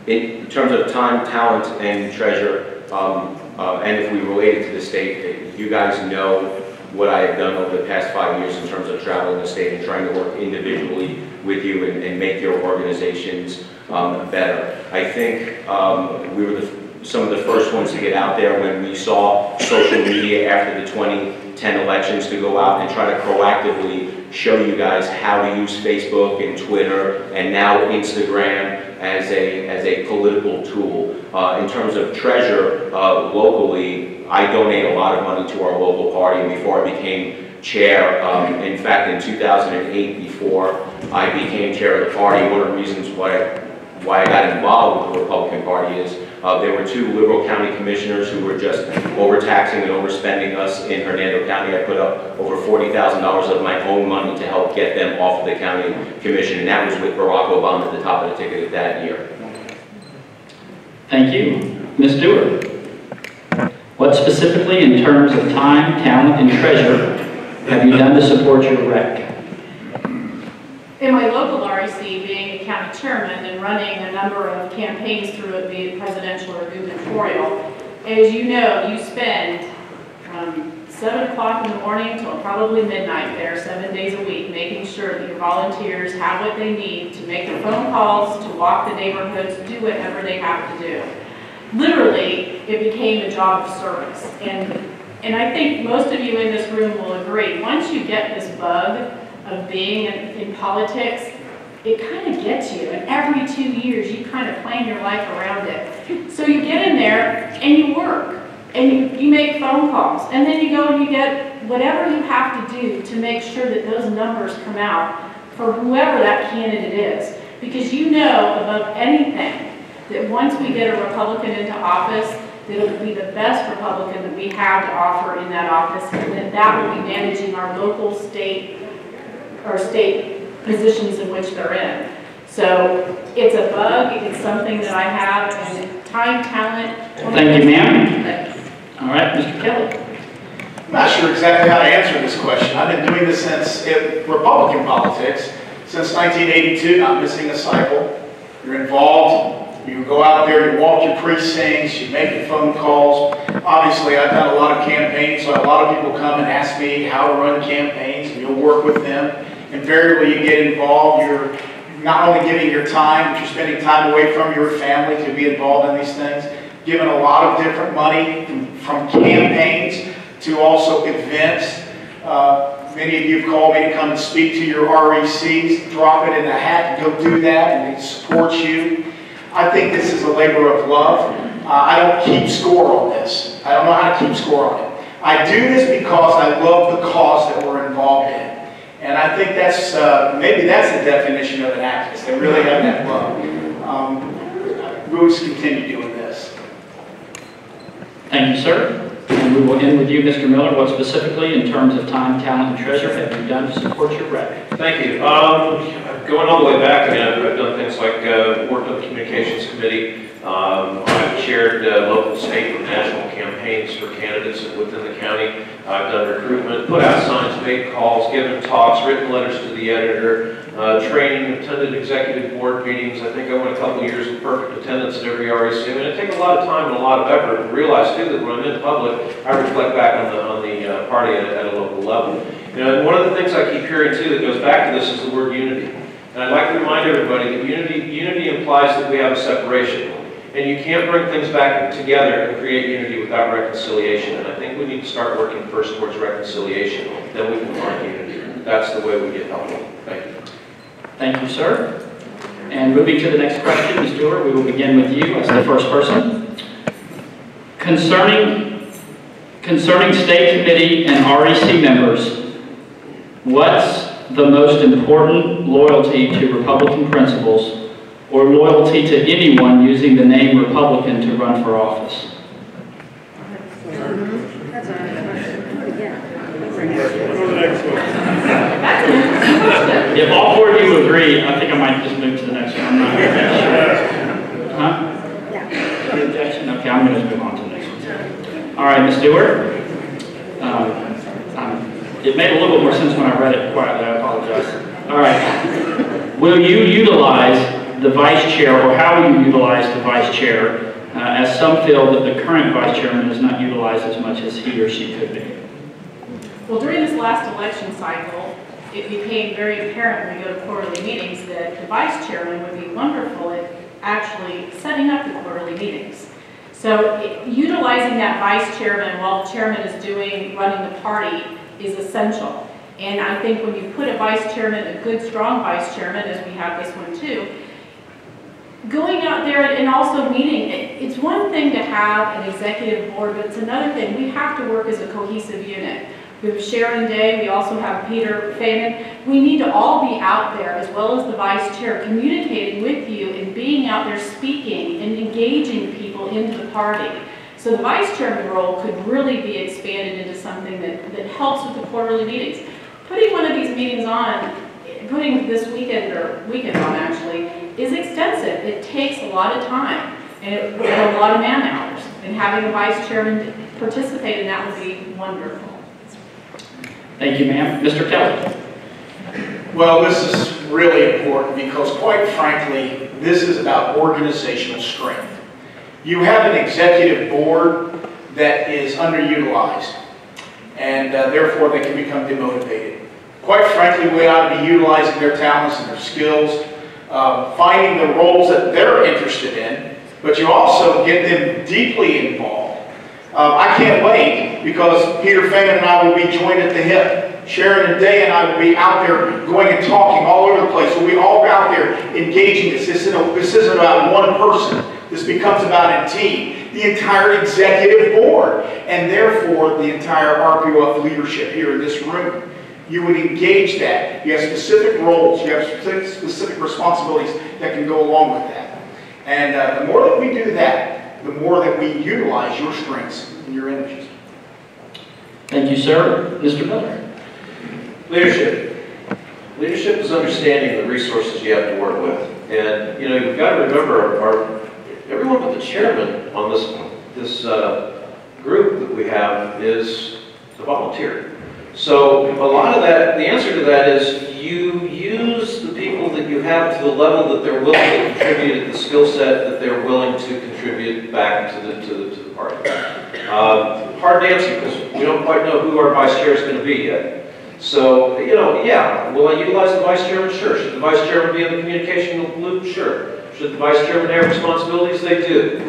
In terms of time, talent, and treasure, and if we relate it to the state, you guys know what I have done over the past 5 years in terms of traveling the state and trying to work individually with you and make your organizations better. I think we were some of the first ones to get out there when we saw social media after the 2010 elections to go out and try to proactively show you guys how to use Facebook and Twitter and now Instagram as a political tool. In terms of treasure, locally, I donate a lot of money to our local party. And before I became chair, in fact, in 2008, before I became chair of the party, one of the reasons why I got involved with the Republican Party is there were 2 liberal county commissioners who were just overtaxing and overspending us in Hernando County. I put up over $40,000 of my own money to help get them off of the county commission, and that was with Barack Obama at the top of the ticket that year. Thank you. Ms. Stewart, what specifically in terms of time, talent, and treasure have you done to support your rec? In my local REC, being a county chairman and running a number of campaigns through it, be it presidential or gubernatorial, as you know, you spend 7 o'clock in the morning till probably midnight there, 7 days a week, making sure that your volunteers have what they need to make their phone calls, to walk the neighborhoods, do whatever they have to do. Literally, it became a job of service. And I think most of you in this room will agree, once you get this bug of being in politics, it kind of gets you. And every 2 years, you kind of plan your life around it. So you get in there and you work and you make phone calls. And then you go and you get whatever you have to do to make sure that those numbers come out for whoever that candidate is. Because you know above anything that once we get a Republican into office, that it will be the best Republican that we have to offer in that office, and that will be managing our local, state positions in which they're in. So it's a bug, it's something that I have, and time, talent. Thank you, ma'am. All right, Mr. Kelly. I'm not sure exactly how to answer this question. I've been doing this since Republican politics, since 1982, not missing a cycle. You're involved. You go out there, you walk your precincts, you make your phone calls. Obviously, I've done a lot of campaigns, so a lot of people come and ask me how to run campaigns, and you'll work with them. Invariably, you get involved. You're not only giving your time, but you're spending time away from your family to be involved in these things. Giving a lot of different money from campaigns to also events. Many of you have called me to come and speak to your RECs. Drop it in the hat and go do that, and they support you. I think this is a labor of love. I don't keep score on this. I don't know how to keep score on it. I do this because I love the cause that we're involved in. And I think that's, maybe that's the definition of an activist. They really have that love. We'll just continue doing this. Thank you, sir. And we will end with you, Mr. Miller. What specifically, in terms of time, talent, and treasure, have you done to support your rep? Thank you. Going all the way back, I mean, I've done things like worked on the communications committee. I've chaired local, state, and national campaigns for candidates within the county. I've done recruitment, put out signs, made calls, given talks, written letters to the editor, training, attended executive board meetings. I think I went a couple of years with perfect attendance at every REC. I mean, it takes a lot of time and a lot of effort, and realize too that when I'm in public, I reflect back on the party at a local level. You know, and one of the things I keep hearing too that goes back to this is the word unity. And I'd like to remind everybody that unity implies that we have a separation. And you can't bring things back together and create unity without reconciliation. And I think we need to start working first towards reconciliation. Then we can find unity. That's the way we get help. Thank you. Thank you, sir. And moving to the next question, Ms. Dewar, we will begin with you as the first person. Concerning state committee and REC members, what's the most important loyalty to Republican principles or loyalty to anyone using the name Republican to run for office? If all four of you agree, I think I might just move to the next one. I'm not sure. Huh? Yeah. Any objection? Okay, I'm going to move on to the next one. All right, Ms. Dewar. It made a little bit more sense when I read it quietly. I apologize. All right. Will you utilize the vice chair, or how will you utilize the vice chair, as some feel that the current vice chairman is not utilized as much as he or she could be? Well, during this last election cycle, it became very apparent when we go to quarterly meetings that the vice chairman would be wonderful at actually setting up the quarterly meetings. So utilizing that vice chairman while the chairman is running the party is essential. And I think when you put a vice chairman, a good strong vice chairman, as we have this one too, going out there and also meeting, it's one thing to have an executive board, but it's another thing. We have to work as a cohesive unit. We have Sharon Day, we also have Peter Feynman. We need to all be out there, as well as the vice chair, communicating with you and being out there speaking and engaging people into the party. So the vice chairman role could really be expanded into something that helps with the quarterly meetings. Putting one of these meetings on, putting this weekend on actually, is extensive. It takes a lot of time and a lot of man hours. And having a vice chairman participate in that would be wonderful. Thank you, ma'am. Mr. Kelly. Well, this is really important because, quite frankly, this is about organizational strength. You have an executive board that is underutilized, and therefore they can become demotivated. Quite frankly, we ought to be utilizing their talents and their skills, finding the roles that they're interested in, but you also get them deeply involved. I can't wait because Peter Feynman and I will be joined at the hip. Sharon and Day and I will be out there going and talking all over the place. We'll be all out there engaging this. This isn't about one person. This becomes about a team. The entire executive board, and therefore the entire RPOF leadership here in this room. You would engage that. You have specific roles. You have specific responsibilities that can go along with that. And the more that we do that, the more that we utilize your strengths and your energies. Thank you, sir. Mr. Miller. Leadership. Leadership is understanding the resources you have to work with. And, you know, you've got to remember, everyone but the chairman on this group that we have is a volunteer. So a lot of that, the answer to that is you use the people that you have to the level that they're willing to contribute at the skill set that they're willing to contribute back to the party. Hard to answer because we don't quite know who our vice chair is going to be yet. So, you know, yeah, will I utilize the vice chairman? Sure. Should the vice chairman be in the communication loop? Sure. Should the vice chairman have responsibilities? They do.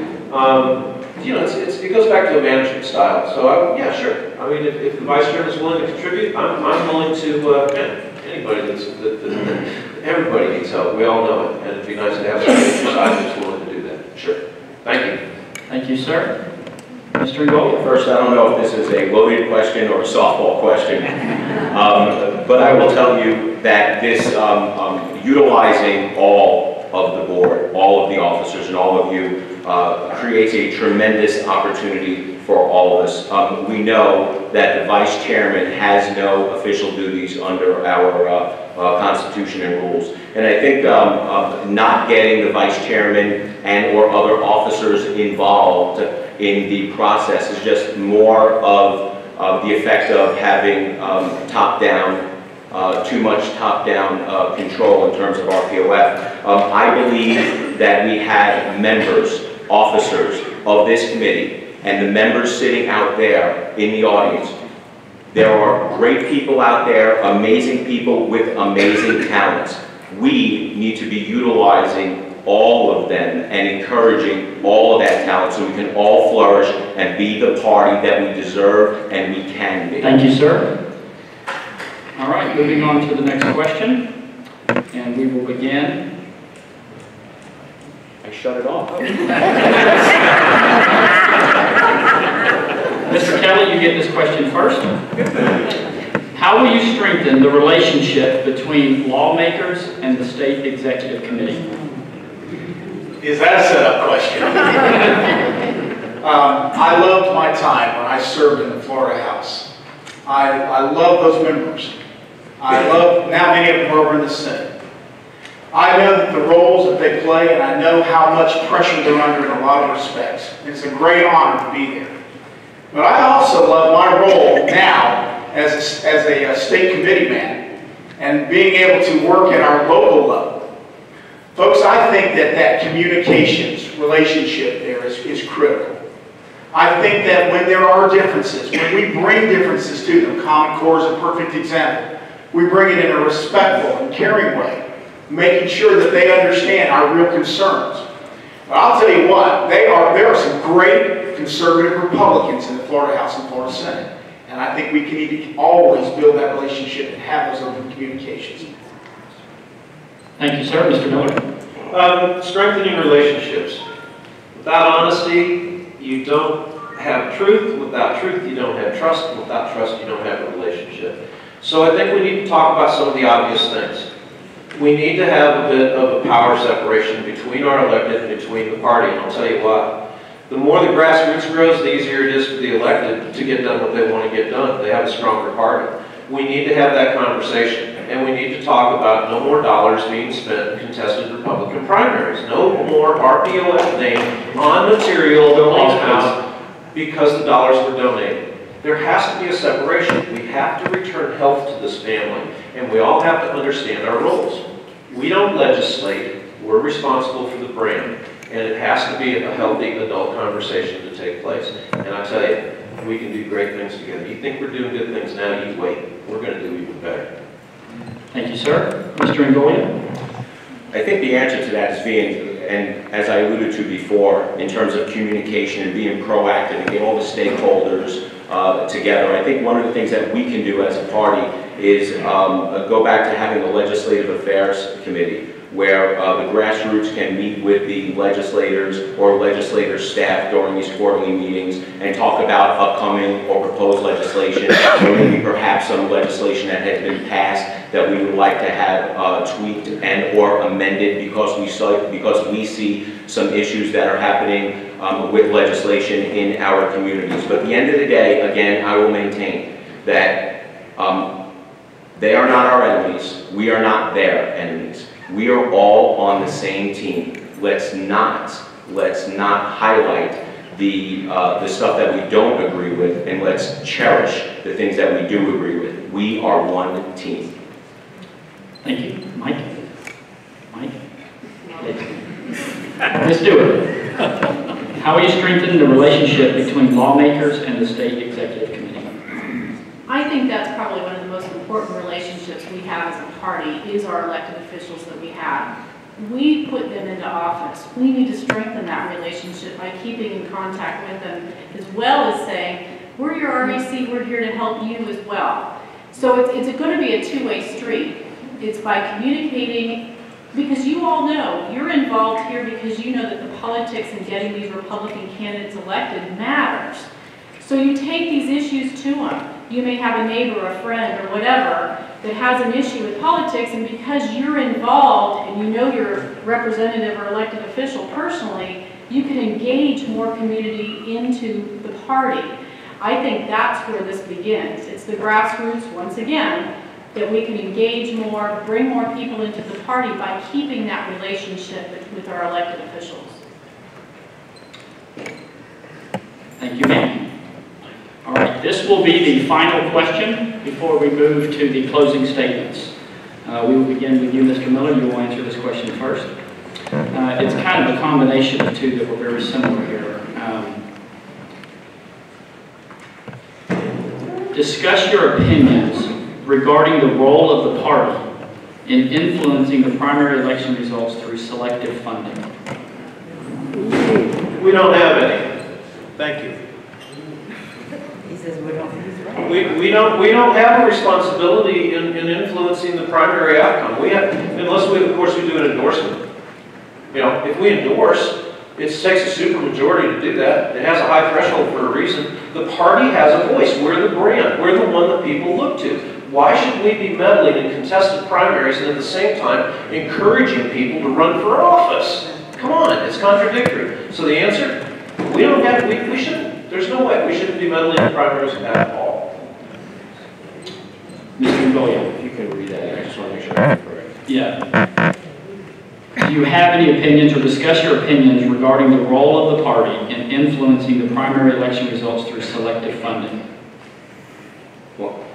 You know, it goes back to a management style. So, yeah, sure. I mean, if the vice chairman is willing to contribute, I'm willing to, anybody everybody needs help. We all know it. And it'd be nice to have somebody who's willing to do that. Sure. Thank you. Thank you, sir. Mr. Ngola. First, I don't know if this is a loaded question or a softball question, but I will tell you that this, utilizing all of the board, all of the officers, and all of you, creates a tremendous opportunity for all of us. We know that the vice chairman has no official duties under our Constitution and rules. And I think not getting the vice chairman and or other officers involved in the process is just more of the effect of having top-down, too much top-down control in terms of RPOF. I believe that we have members, officers of this committee, and the members sitting out there in the audience. There are great people out there, amazing people with amazing talents. We need to be utilizing all of them and encouraging all of that talent so we can all flourish and be the party that we deserve and we can be. Thank you, sir. All right, moving on to the next question, and we will begin. I shut it off. Mr. Kelly, you get this question first. How will you strengthen the relationship between lawmakers and the State Executive Committee? Is that a setup question? I loved my time when I served in the Florida House. I love those members. I love, now many of them are over in the Senate. I know that the roles that they play, and I know how much pressure they're under in a lot of respects. It's a great honor to be there. But I also love my role now as a state committee man and being able to work at our local level. Folks, I think that communications relationship there is critical. I think that when there are differences, when we bring differences to them, Common Core is a perfect example, we bring it in a respectful and caring way, making sure that they understand our real concerns. But I'll tell you what, there are some great conservative Republicans in the Florida House and Florida Senate. And I think we need to always build that relationship and have those open communications. Thank you, sir. Mr. Miller. Strengthening relationships. Without honesty, you don't have truth. Without truth, you don't have trust. Without trust, you don't have a relationship. So I think we need to talk about some of the obvious things. We need to have a bit of a power separation between our elected and between the party. And I'll tell you what, the more the grassroots grows, the easier it is for the elected to get done what they want to get done. They have a stronger party. We need to have that conversation. And we need to talk about no more dollars being spent in contested Republican primaries. No more RPOF name on material going out because the dollars were donated. There has to be a separation. We have to return health to this family. And we all have to understand our roles. We don't legislate. We're responsible for the brand. And it has to be a healthy adult conversation to take place. And I tell you, we can do great things together. You think we're doing good things now, you wait. We're going to do even better. Thank you, sir. Mr. Ngolia. I think the answer to that is being, and as I alluded to before, in terms of communication and being proactive and getting all the stakeholders together. I think one of the things that we can do as a party is go back to having a legislative affairs committee where the grassroots can meet with the legislators or legislator staff during these quarterly meetings and talk about upcoming or proposed legislation, or maybe perhaps some legislation that has been passed that we would like to have tweaked and or amended because we see some issues that are happening with legislation in our communities. But at the end of the day, again, I will maintain that they are not our enemies. We are not their enemies. We are all on the same team. Let's not highlight the stuff that we don't agree with, and let's cherish the things that we do agree with. We are one team. Thank you. Mike? Mike? Let's do it. How will you strengthen the relationship between lawmakers and the State Executive Committee? I think that's probably one of the most important relationships we have as a party is our elected officials that we have. We put them into office. We need to strengthen that relationship by keeping in contact with them, as well as saying, We're your REC, we're here to help you as well. So it's going to be a two-way street. It's by communicating, because you all know, you're involved here because you know that the politics and getting these Republican candidates elected matters. So you take these issues to them. You may have a neighbor, a friend, or whatever that has an issue with politics, and because you're involved and you know your representative or elected official personally, you can engage more community into the party. I think that's where this begins. It's the grassroots, once again, that we can engage more, bring more people into the party by keeping that relationship with our elected officials. Thank you, ma'am. All right, this will be the final question before we move to the closing statements. We will begin with you, Mr. Miller. You will answer this question first. It's kind of a combination of two that were very similar here. Discuss your opinions regarding the role of the party in influencing the primary election results through selective funding. We don't have any. Thank you. He says we don't. We don't have a responsibility in influencing the primary outcome. We have, unless we, of course, we do an endorsement. You know, if we endorse, it takes a supermajority to do that. It has a high threshold for a reason. The party has a voice. We're the brand. We're the one that people look to. Why should we be meddling in contested primaries and at the same time encouraging people to run for office? Come on, it's contradictory. So the answer, we don't have, we shouldn't. There's no way. We shouldn't be meddling in primaries at all. Mr. Goya. If you can read that, I just want to make sure that's correct. Yeah. Do you have any opinions or discuss your opinions regarding the role of the party in influencing the primary election results through selective funding? Well,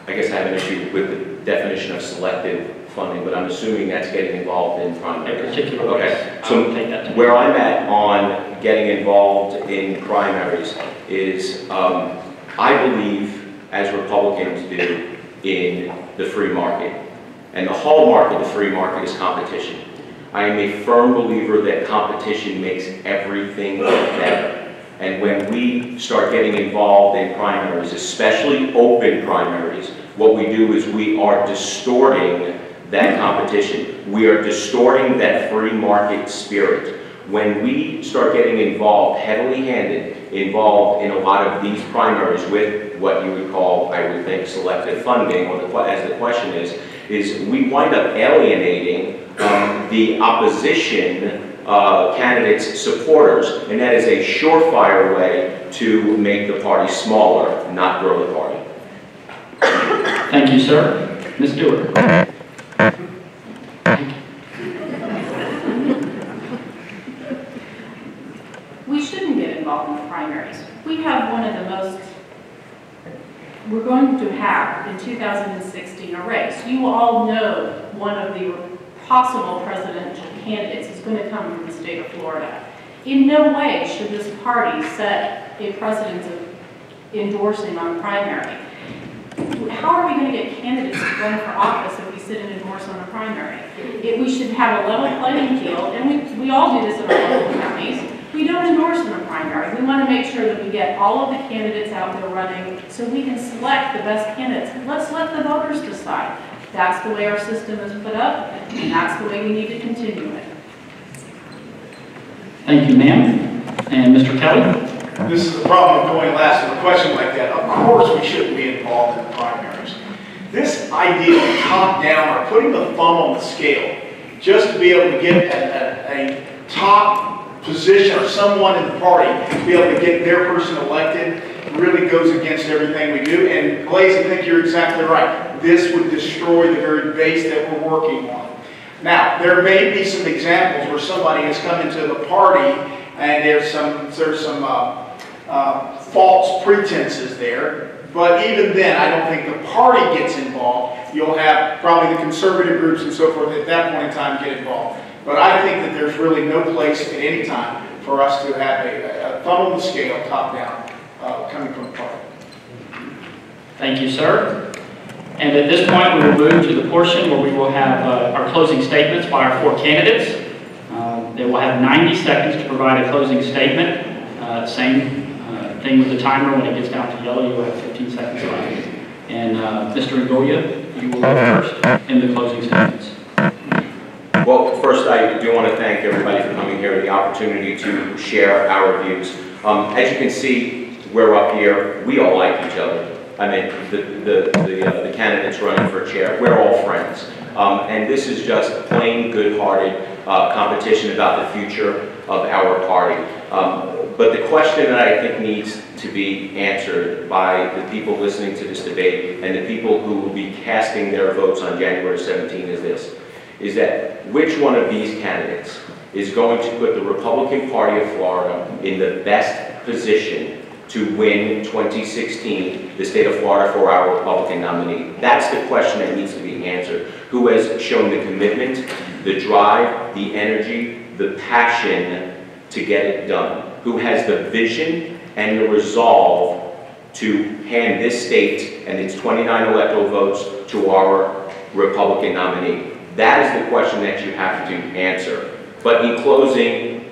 I guess I have an issue with the definition of selective funding, but I'm assuming that's getting involved in primaries. In particular, okay. So take that where I'm at on getting involved in primaries is I believe, as Republicans do, in the free market. And the hallmark of the free market is competition. I am a firm believer that competition makes everything better. And when we start getting involved in primaries, especially open primaries, what we do is we are distorting that competition. We are distorting that free market spirit. When we start getting involved, heavily-handed, involved in a lot of these primaries with what you would call, I would think, selective funding, or as the question is we wind up alienating the opposition candidates' supporters, and that is a surefire way to make the party smaller, not grow the party. Thank you, sir. Ms. Stewart. We shouldn't get involved in the primaries. We have one of the most, we're going to have in 2016 a race. You all know one of the possible presidential candidates is going to come from the state of Florida. In no way should this party set a precedent of endorsing on a primary. How are we going to get candidates to run for office if we sit and endorse on a primary? We should have a level playing field, and we all do this in our local counties. We don't endorse in a primary. We want to make sure that we get all of the candidates out there running so we can select the best candidates. Let's let the voters decide. That's the way our system is put up, and that's the way we need to continue it. Thank you, ma'am. And Mr. Kelly? This is the problem of going last with a question like that. Of course we shouldn't be involved in the primaries. This idea of top-down or putting the thumb on the scale just to be able to get a top position or someone in the party to be able to get their person elected really goes against everything we do. And Blaze, I think you're exactly right. This would destroy the very base that we're working on. Now, there may be some examples where somebody has come into the party and there's some false pretenses there. But even then, I don't think the party gets involved. You'll have probably the conservative groups and so forth at that point in time get involved. But I think that there's really no place at any time for us to have a thumb on the scale, top down, coming from the party. Thank you, sir. And at this point, we will move to the portion where we will have our closing statements by our four candidates. They will have 90 seconds to provide a closing statement. Same thing with the timer. When it gets down to yellow, you will have 15 seconds left. And Mr. Ngolia, you will go first in the closing statements. Well, first, I do want to thank everybody for coming here and the opportunity to share our views. As you can see, we're up here. We all like each other. I mean, the candidates running for chair, we're all friends. And this is just plain good-hearted competition about the future of our party. But the question that I think needs to be answered by the people listening to this debate and the people who will be casting their votes on January 17 is this, is that which one of these candidates is going to put the Republican Party of Florida in the best position to win 2016, the state of Florida, for our Republican nominee? That's the question that needs to be answered. Who has shown the commitment, the drive, the energy, the passion to get it done? Who has the vision and the resolve to hand this state and its 29 electoral votes to our Republican nominee? That is the question that you have to answer. But in closing,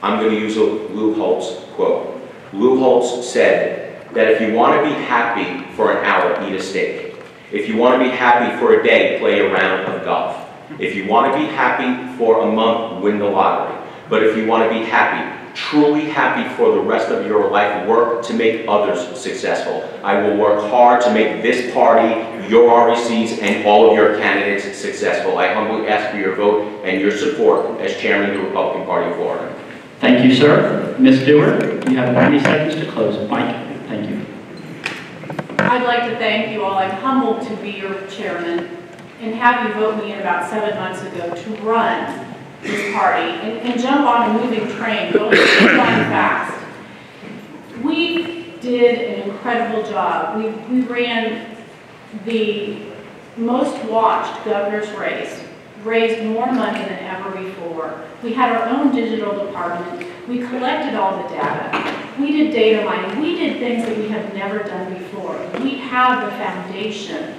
I'm going to use a Lou Holtz quote. Lou Holtz said that if you want to be happy for an hour, eat a steak. If you want to be happy for a day, play a round of golf. If you want to be happy for a month, win the lottery. But if you want to be happy, truly happy for the rest of your life, work to make others successful. I will work hard to make this party, your RECs, and all of your candidates successful. I humbly ask for your vote and your support as chairman of the Republican Party of Florida. Thank you, sir. Ms. Dewar, you have 90 seconds to close. Mike, thank you. I'd like to thank you all. I'm humbled to be your chairman and have you vote me in about 7 months ago to run this party and jump on a moving train, going fast. We did an incredible job. We ran the most watched governor's race, raised more money than ever before. We had our own digital department. We collected all the data. We did data mining. We did things that we have never done before. We have the foundation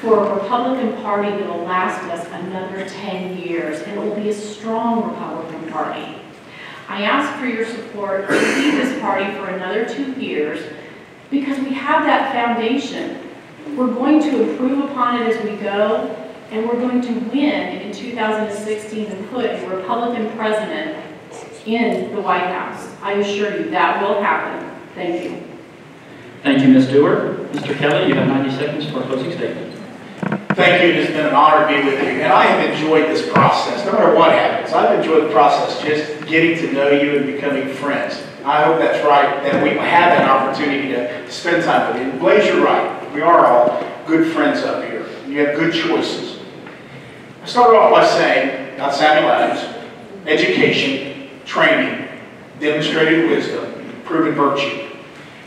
for a Republican Party that will last us another 10 years, and it will be a strong Republican Party. I ask for your support to lead this party for another 2 years because we have that foundation. We're going to improve upon it as we go, and we're going to win in 2016 and put a Republican president in the White House. I assure you that will happen. Thank you. Thank you, Ms. Dewar. Mr. Kelly, you have 90 seconds for a closing statement. Thank you. It has been an honor to be with you. And I have enjoyed this process. No matter what happens, I've enjoyed the process, just getting to know you and becoming friends. I hope that's right, that we have that opportunity to spend time with you. And Blaze, you're right. We are all good friends up here. You have good choices. I started off by saying, not Samuel Adams, education, training, demonstrated wisdom, proven virtue.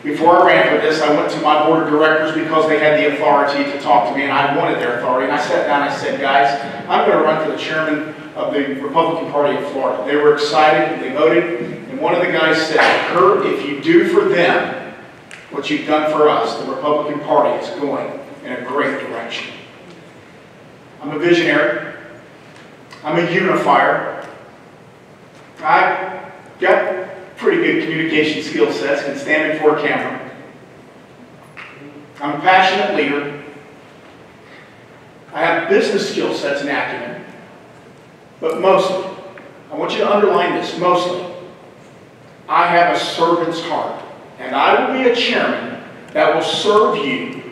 Before I ran for this, I went to my board of directors because they had the authority to talk to me, and I wanted their authority. And I sat down and I said, guys, I'm going to run for the chairman of the Republican Party of Florida. They were excited, they voted, and one of the guys said, Kurt, if you do for them what you've done for us, the Republican Party is going in a great direction. I'm a visionary. I'm a unifier. I've got pretty good communication skill sets, can stand before a camera. I'm a passionate leader. I have business skill sets and acumen. But mostly, I want you to underline this, mostly, I have a servant's heart. And I will be a chairman that will serve you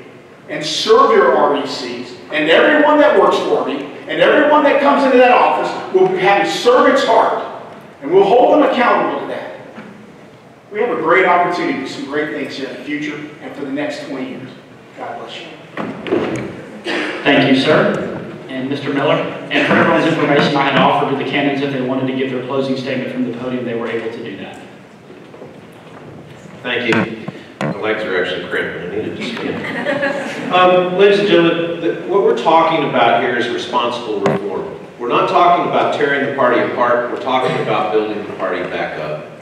and serve your RECs and everyone that works for me and everyone that comes into that office will have a servant's heart. And we'll hold them accountable to that. We have a great opportunity to do some great things here in the future and for the next 20 years. God bless you. Thank you, sir. And Mr. Miller. And for everyone's information, I had offered to the candidates if they wanted to give their closing statement from the podium, they were able to do that. Thank you. My legs are actually cramping. I needed to stand. Ladies and gentlemen, what we're talking about here is responsible reform. We're not talking about tearing the party apart. We're talking about building the party back up.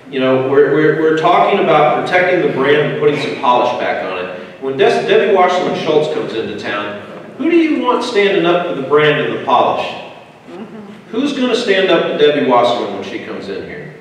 You know, we're talking about protecting the brand and putting some polish back on it. When Debbie Wasserman Schultz comes into town, who do you want standing up for the brand and the polish? Who's going to stand up to Debbie Wasserman when she comes in here?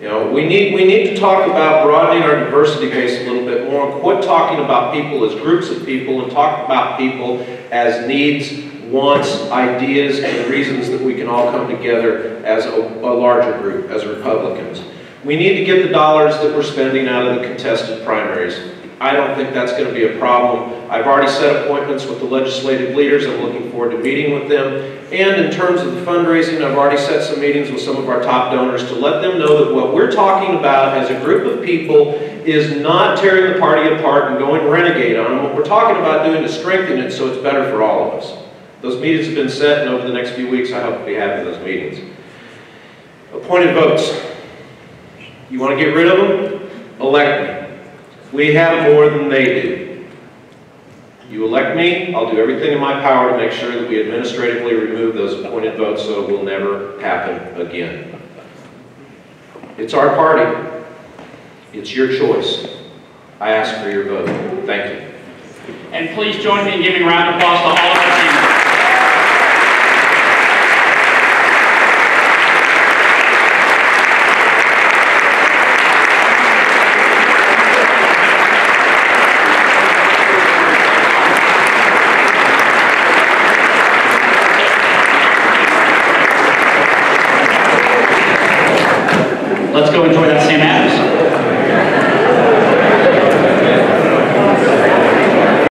You know, we need to talk about broadening our diversity base a little bit more and quit talking about people as groups of people and talk about people as needs, wants, ideas, and reasons that we can all come together as a larger group, as Republicans. We need to get the dollars that we're spending out of the contested primaries. I don't think that's going to be a problem. I've already set appointments with the legislative leaders. I'm looking forward to meeting with them. And in terms of the fundraising, I've already set some meetings with some of our top donors to let them know that what we're talking about as a group of people is not tearing the party apart and going renegade on them. What we're talking about doing is strengthening it so it's better for all of us. Those meetings have been set, and over the next few weeks, I hope to be having those meetings. Appointed votes. You want to get rid of them? Elect me. We have more than they do. You elect me, I'll do everything in my power to make sure that we administratively remove those appointed votes so it will never happen again. It's our party. It's your choice. I ask for your vote. Thank you. And please join me in giving a round of applause to all of our team. Let's go enjoy that same